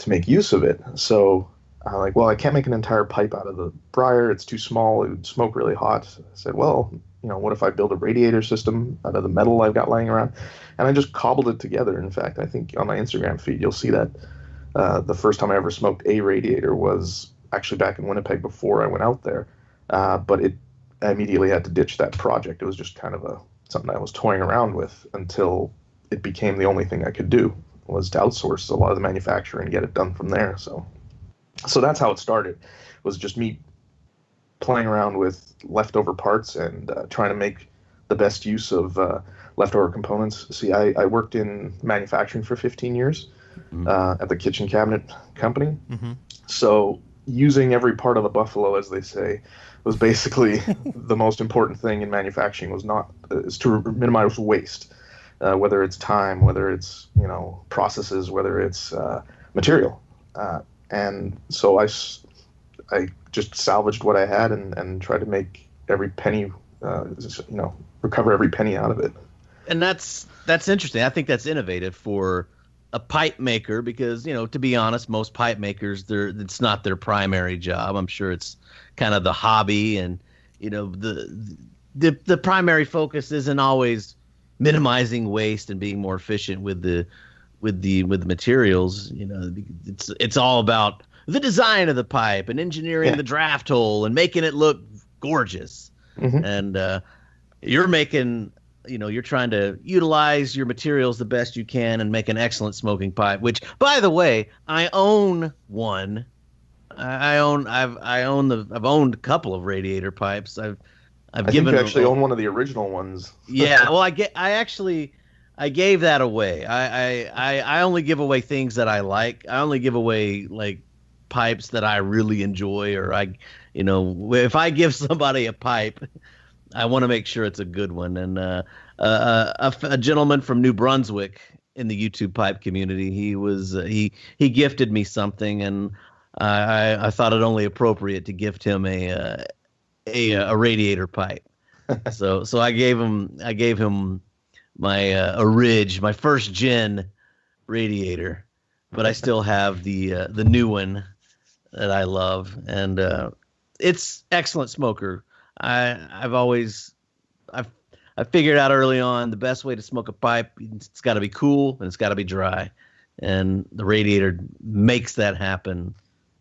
make use of it. So I'm like, well, I can't make an entire pipe out of the briar. It's too small. It would smoke really hot. I said, well, what if I build a radiator system out of the metal I've got lying around? And I just cobbled it together. In fact, I think on my Instagram feed, you'll see that the first time I ever smoked a radiator was actually back in Winnipeg before I went out there. But I immediately had to ditch that project. It was just kind of something I was toying around with until it became the only thing I could do, was to outsource a lot of the manufacturing and get it done from there. So that's how it started, was just me playing around with leftover parts and trying to make the best use of leftover components. See, I worked in manufacturing for 15 years at the kitchen cabinet company. Mm-hmm. So using every part of the buffalo, as they say, was basically the most important thing in manufacturing. Is to minimize waste, whether it's time, whether it's processes, whether it's material, and so I just salvaged what I had and tried to make every penny, recover every penny out of it. And that's interesting. I think that's innovative for a pipe maker, because to be honest, most pipe makers, it's not their primary job. I'm sure it's kind of the hobby, and the primary focus isn't always minimizing waste and being more efficient with with the materials, it's all about the design of the pipe and engineering the draft hole and making it look gorgeous. Mm-hmm. And you're making, you're trying to utilize your materials the best you can and make an excellent smoking pipe, which, by the way, I own one. I've owned a couple of Radiator pipes. I think you actually own one of the original ones. Yeah, well, I gave that away. I only give away things that I like. I only give away like pipes that I really enjoy, or if I give somebody a pipe, I want to make sure it's a good one. And a gentleman from New Brunswick in the YouTube pipe community, he gifted me something, and I thought it only appropriate to gift him a Radiator pipe. So I gave him my my first gen Radiator, but I still have the new one that I love, and it's excellent smoker. I figured out early on the best way to smoke a pipe, it's got to be cool and it's got to be dry, and the Radiator makes that happen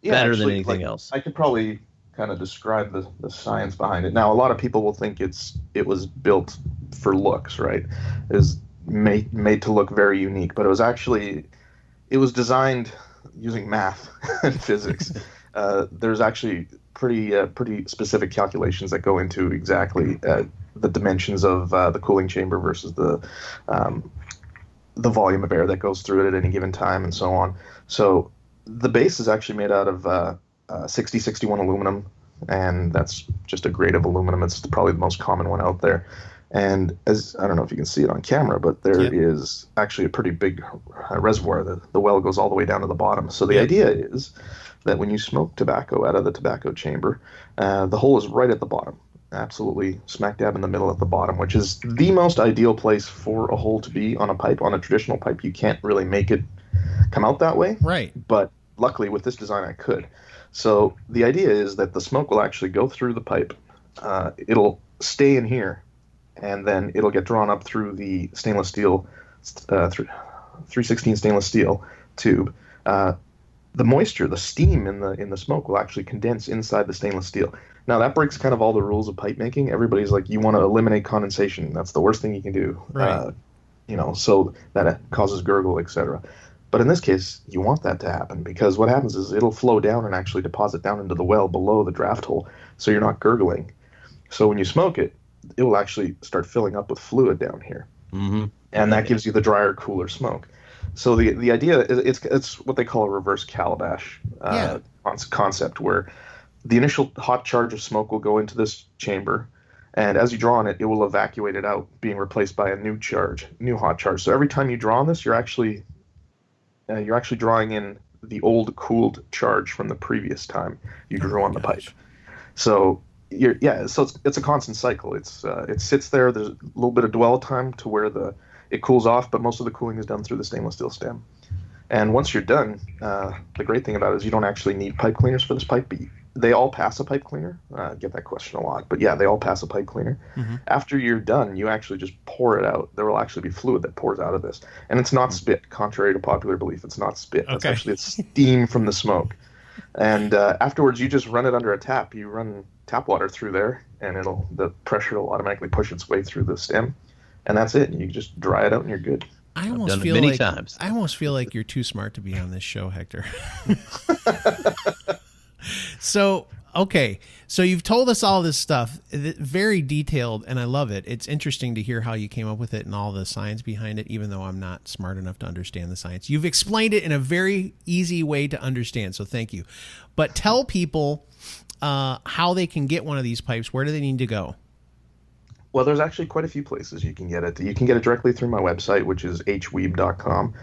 better than anything else. I could probably kind of describe the science behind it. Now, a lot of people will think it was built for looks, right? It was made to look very unique, but it was designed using math and physics. There's actually pretty specific calculations that go into exactly the dimensions of the cooling chamber versus the volume of air that goes through it at any given time, and so on. So the base is actually made out of 6061 aluminum, and that's just a grade of aluminum. It's probably the most common one out there. And as I don't know if you can see it on camera, but there is actually a pretty big reservoir. The well goes all the way down to the bottom. So the idea is that when you smoke tobacco out of the tobacco chamber, the hole is right at the bottom, absolutely smack dab in the middle at the bottom, which is the most ideal place for a hole to be on a pipe. On a traditional pipe, you can't really make it come out that way. Right. But luckily with this design, I could. So the idea is that the smoke will actually go through the pipe. It'll stay in here, and then it'll get drawn up through the stainless steel, 316 stainless steel tube. The moisture, the steam in the smoke will actually condense inside the stainless steel. Now that breaks kind of all the rules of pipe making. Everybody's like, you want to eliminate condensation. That's the worst thing you can do. Right. So that causes gurgle, etc. But in this case, you want that to happen, because what happens is it'll flow down and actually deposit down into the well below the draft hole, so you're not gurgling. So when you smoke it, it will actually start filling up with fluid down here. Mm-hmm. And that gives you the drier, cooler smoke. So the idea is it's what they call a reverse calabash concept, where the initial hot charge of smoke will go into this chamber, and as you draw on it, it will evacuate it out, being replaced by a new hot charge. So every time you draw on this, you're actually drawing in the old cooled charge from the previous time you drew on the pipe. So it's a constant cycle. It sits there. There's a little bit of dwell time to where it cools off, but most of the cooling is done through the stainless steel stem. And once you're done, the great thing about it is you don't actually need pipe cleaners for this pipe. But they all pass a pipe cleaner. I get that question a lot, but yeah, they all pass a pipe cleaner. Mm-hmm. After you're done, you actually just pour it out. There will actually be fluid that pours out of this, and it's not spit. Contrary to popular belief, it's not spit. Okay. It's actually steam from the smoke. And afterwards, you just run it under a tap. You run tap water through there, and the pressure will automatically push its way through the stem, and that's it. You just dry it out, and you're good. I I've done it many times. I almost feel like you're too smart to be on this show, Hekthor. So you've told us all this stuff, very detailed, and I love it. It's interesting to hear how you came up with it and all the science behind it, even though I'm not smart enough to understand the science. You've explained it in a very easy way to understand, so thank you. But tell people how they can get one of these pipes. Where do they need to go? Well, there's actually quite a few places you can get it. You can get it directly through my website, which is hwiebe.com.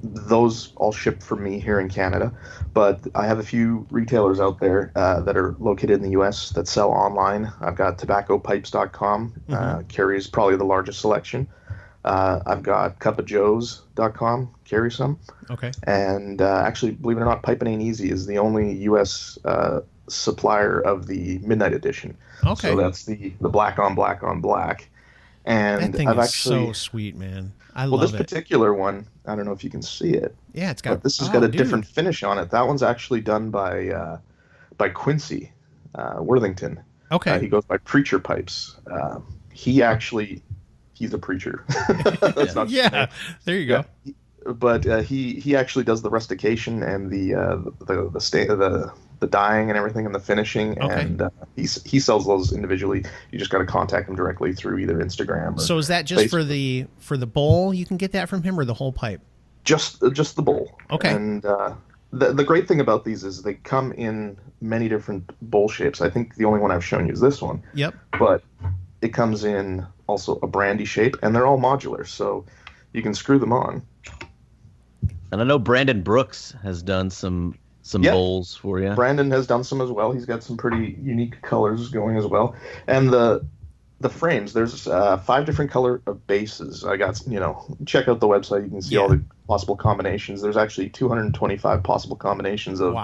Those all ship from me here in Canada, but I have a few retailers out there that are located in the U.S. that sell online. I've got tobaccopipes.com, carries probably the largest selection. I've got cupofjoes.com, carry some. Okay. And actually, believe it or not, Pipin' Ain't Easy is the only U.S. Supplier of the Midnight Edition. Okay. So that's the black on black on black. And that thing I've is actually so sweet, man. I well, love this it. particular one, I don't know if you can see it. Yeah, it's got. But this has got a different finish on it. That one's actually done by Quincy Worthington. Okay. He goes by Preacher Pipes. He's a preacher. That's not yeah. There you go. Yeah. But he actually does the rustication and the dyeing and everything and the finishing, Okay. and he sells those individually. You just got to contact him directly through either Instagram or So is that just Facebook. for the bowl? You can get that from him, or the whole pipe? Just the bowl. Okay. And the great thing about these is they come in many different bowl shapes. I think the only one I've shown you is this one. Yep. But it comes in also a brandy shape, and they're all modular, so you can screw them on. And I know Brandon Brooks has done some bowls for you. Brandon has done some as well. He's got some pretty unique colors going as well. And the frames, there's 5 different color bases. I got, check out the website. You can see all the possible combinations. There's actually 225 possible combinations of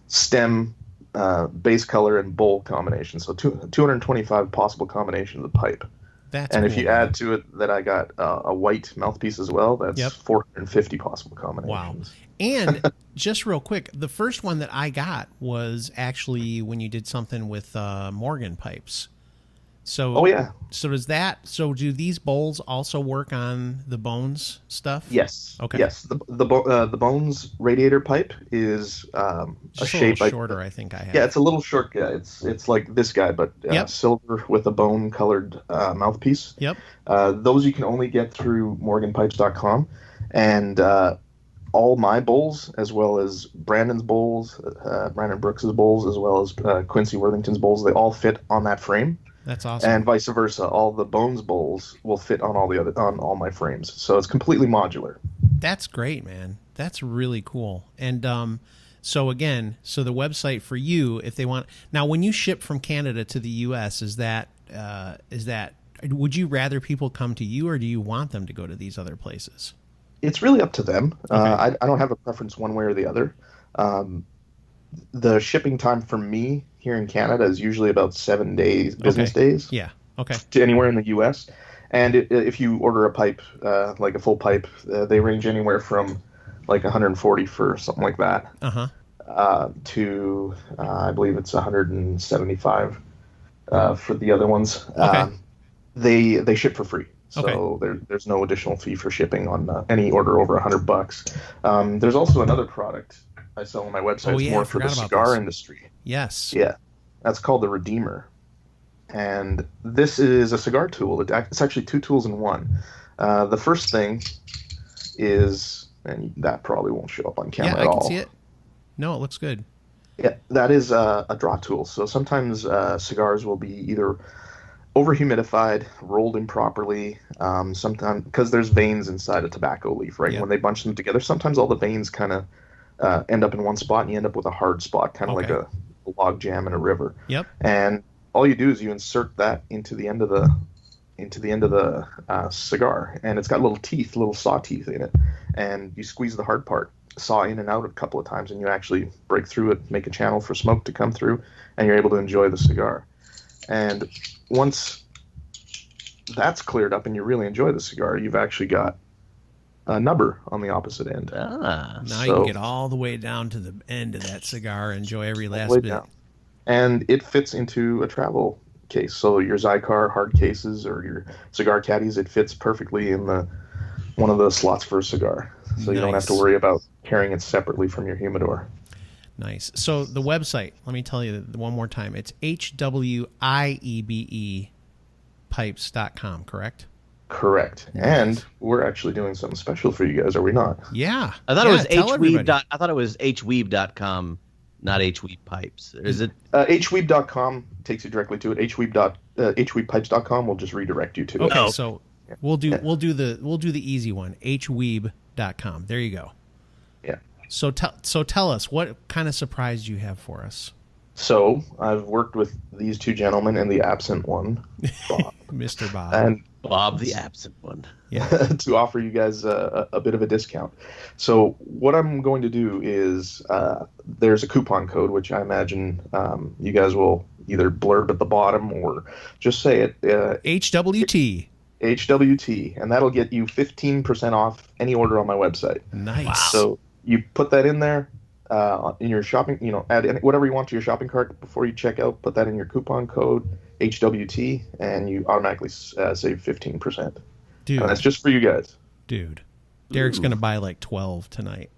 stem, base color, and bowl combinations. So 225 possible combinations of pipe. That's and cool, if you add to it that I got a white mouthpiece as well, that's 450 possible combinations. Wow. And just real quick, the first one that I got was actually when you did something with Morgan pipes. So so do these bowls also work on the Bones stuff? Yes. Okay. Yes. The Bones Radiator pipe is a shape shorter, I think I have. Yeah, it's a little short guy. It's like this guy, but silver with a bone colored mouthpiece. Yep. Those you can only get through morganpipes.com, and all my bowls, as well as Brandon's bowls, Brandon Brooks's bowls, as well as Quincy Worthington's bowls, they all fit on that frame. That's awesome. And vice versa, all the Bones bowls will fit on all my frames. So it's completely modular. That's great, man. That's really cool. And so the website for you, if they want now, when you ship from Canada to the U.S., is that would you rather people come to you, or do you want them to go to these other places? It's really up to them. Okay. I don't have a preference one way or the other. The shipping time for me here in Canada is usually about 7 days, business days. Yeah. Okay. To anywhere in the U.S. And if you order a pipe, like a full pipe, they range anywhere from like 140 for something like that, to I believe it's 175 for the other ones. Okay. They ship for free. So there's no additional fee for shipping on any order over $100. There's also another product I sell on my website. It's more for the cigar industry. Yes. Yeah. That's called the Redeemer. And this is a cigar tool. It's actually 2 tools in one. The first thing is, and that probably won't show up on camera at all. Yeah, I can see it. No, it looks good. Yeah, that is a draw tool. So sometimes cigars will be either over-humidified, rolled improperly, sometimes because there's veins inside a tobacco leaf, right? When they bunch them together, sometimes all the veins kind of end up in one spot, and you end up with a hard spot, kind of like a log jam in a river. Yep. And all you do is you insert that into the end of the cigar, and it's got little saw teeth in it, and you squeeze the hard part, saw in and out a couple of times, and you actually break through it, make a channel for smoke to come through, and you're able to enjoy the cigar. And once that's cleared up and you really enjoy the cigar, you've actually got a nubber on the opposite end. Now you can get all the way down to the end of that cigar and enjoy every last bit. Down. And it fits into a travel case. So your Zycar hard cases or your cigar caddies, it fits perfectly in one of the slots for a cigar. So you don't have to worry about carrying it separately from your humidor. Nice. So the website, let me tell you one more time. It's HWIEBE pipes.com, correct? Correct. And we're actually doing something special for you guys, are we not? Yeah. I thought it was hweeb. I thought it was hweeb.com, not hweeb pipes. Is it? hweeb.com takes you directly to it. hweebpipes.com will just redirect you to it. Okay, so we'll do the easy one. hweeb.com. There you go. Yeah. So tell us, what kind of surprise do you have for us? So I've worked with these 2 gentlemen and the absent one, Bob. Mr. Bob. And Bob, the absent one. Yeah. To offer you guys a bit of a discount. So what I'm going to do is there's a coupon code, which I imagine you guys will either blurb at the bottom or just say it. HWT. HWT, and that'll get you 15% off any order on my website. Nice. Wow. So you put that in there in your shopping, add whatever you want to your shopping cart before you check out. Put that in your coupon code HWT, and you automatically save 15%. Dude, and that's just for you guys. Dude, Derek's going to buy like 12 tonight.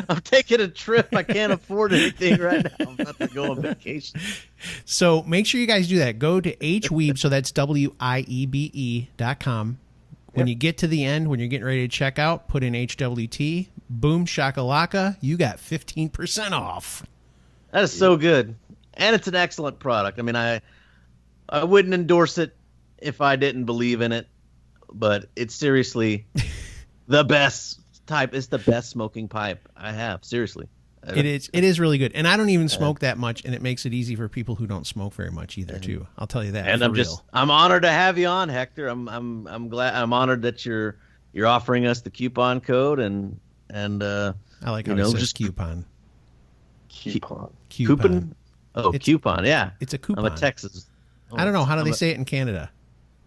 I'm taking a trip. I can't afford anything right now. I'm about to go on vacation. So make sure you guys do that. Go to HWiebe, so that's WIEBE.com. When you get to the end, when you're getting ready to check out, put in HWT. Boom, shakalaka. You got 15% off. That is so good. And it's an excellent product. I mean, I wouldn't endorse it if I didn't believe in it, but it's seriously the best type. It's the best smoking pipe I have. Seriously. It is really good. And I don't even smoke that much, and it makes it easy for people who don't smoke very much either, too. I'll tell you that. And I'm honored to have you on, Hector. I'm glad. I'm honored that you're offering us the coupon code and I like how it says coupon. Coupon. Oh, coupon. Yeah. It's a coupon. I'm a Texas. I don't know. How do they say it in Canada?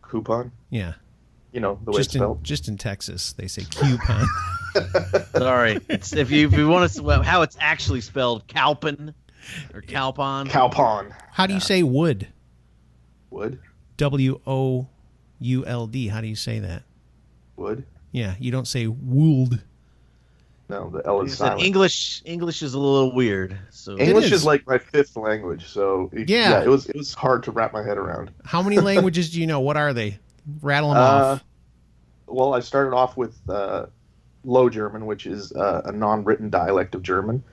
Coupon? Yeah. The way it's spelled? Just in Texas, they say coupon. Sorry. If you want to, how it's actually spelled, Calpin or Calpon. Calpon. How do you say wood? Wood? WOULD. How do you say that? Wood? Yeah, you don't say would. No, the L is silent. English is a little weird. So English is like my fifth language, so it was hard to wrap my head around. How many languages do you know? What are they? Rattle them off. Well, I started off with Low German, which is a non-written dialect of German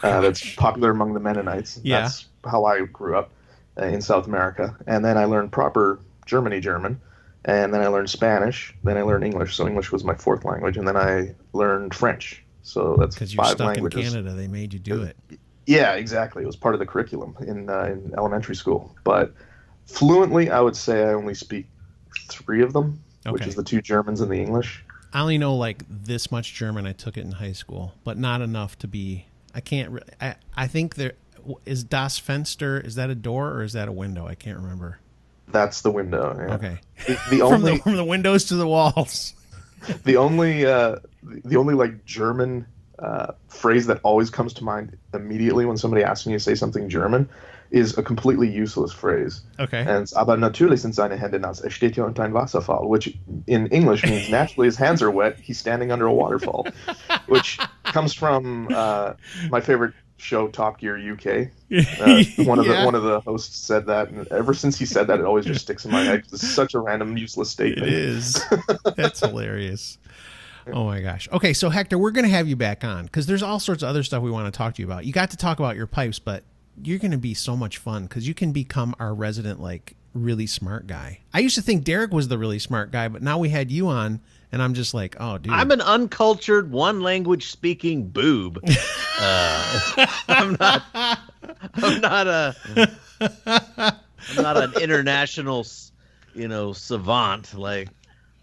that's popular among the Mennonites. Yeah. That's how I grew up in South America. And then I learned proper German, and then I learned Spanish. Then I learned English, so English was my fourth language. And then I learned French. So that's 5 languages. Because you're stuck in Canada, they made you do it. Yeah, exactly. It was part of the curriculum in elementary school. But fluently, I would say I only speak 3 of them, which is the 2 Germans and the English. I only know like this much German. I took it in high school, but not enough to be. I can't. I think there is Das Fenster. Is that a door or is that a window? I can't remember. That's the window. Yeah. Okay. The only from the windows to the walls. The only like German phrase that always comes to mind immediately when somebody asks me to say something German is a completely useless phrase. Okay. And aber natürlich sind seine Hände nass. Steht hier unter ein Wasserfall, which in English means naturally his hands are wet. He's standing under a waterfall, which comes from my favorite show, Top Gear UK. One of the hosts said that, and ever since he said that, it always just sticks in my head. It's such a random, useless statement. It is. That's hilarious. Oh my gosh. Okay, so Hector, we're going to have you back on because there's all sorts of other stuff we want to talk to you about. You got to talk about your pipes, but you're going to be so much fun because you can become our resident, like, really smart guy. I used to think Derek was the really smart guy, but now we had you on, and I'm just like, oh, dude. I'm an uncultured, one-language speaking boob. I'm not an international, savant like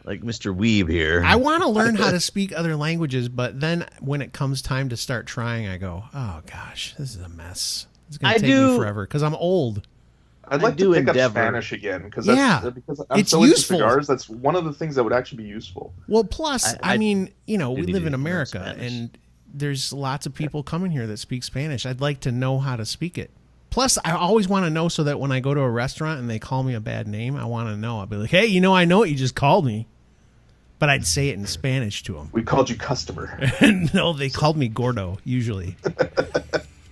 Mr. Wiebe here. I want to learn how to speak other languages, but then when it comes time to start trying, I go, oh gosh, this is a mess. It's going to take me forever because I'm old. I'd like to pick up Spanish again because I'm so into cigars. That's one of the things that would actually be useful. Well, plus, I mean, we live in America, and there's lots of people coming here that speak Spanish. I'd like to know how to speak it. Plus, I always want to know so that when I go to a restaurant and they call me a bad name, I want to know. I'll be like, hey, I know what you just called me. But I'd say it in Spanish to them. We called you customer. No, they called me gordo, usually.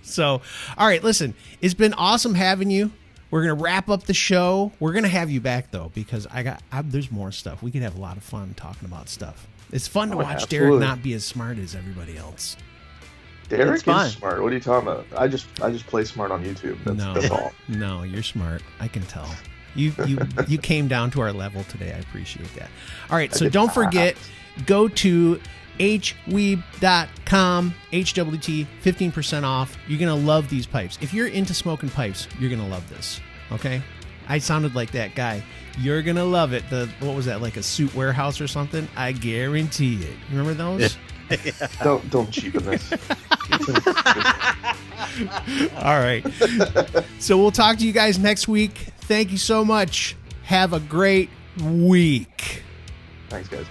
So, all right, listen, it's been awesome having you. We're going to wrap up the show. We're going to have you back, though, because there's more stuff. We could have a lot of fun talking about stuff. It's fun to watch Derek not be as smart as everybody else. Derek is smart. What are you talking about? I just play smart on YouTube. That's all. No, you're smart. I can tell. You came down to our level today. I appreciate that. All right, so don't forget, go to HWiebe.com, HWT, 15% off. You're going to love these pipes. If you're into smoking pipes, you're going to love this, okay? I sounded like that guy. You're going to love it. What was that, like a suit warehouse or something? I guarantee it. You remember those? Yeah. Don't cheapen this. All right. So we'll talk to you guys next week. Thank you so much. Have a great week. Thanks, guys.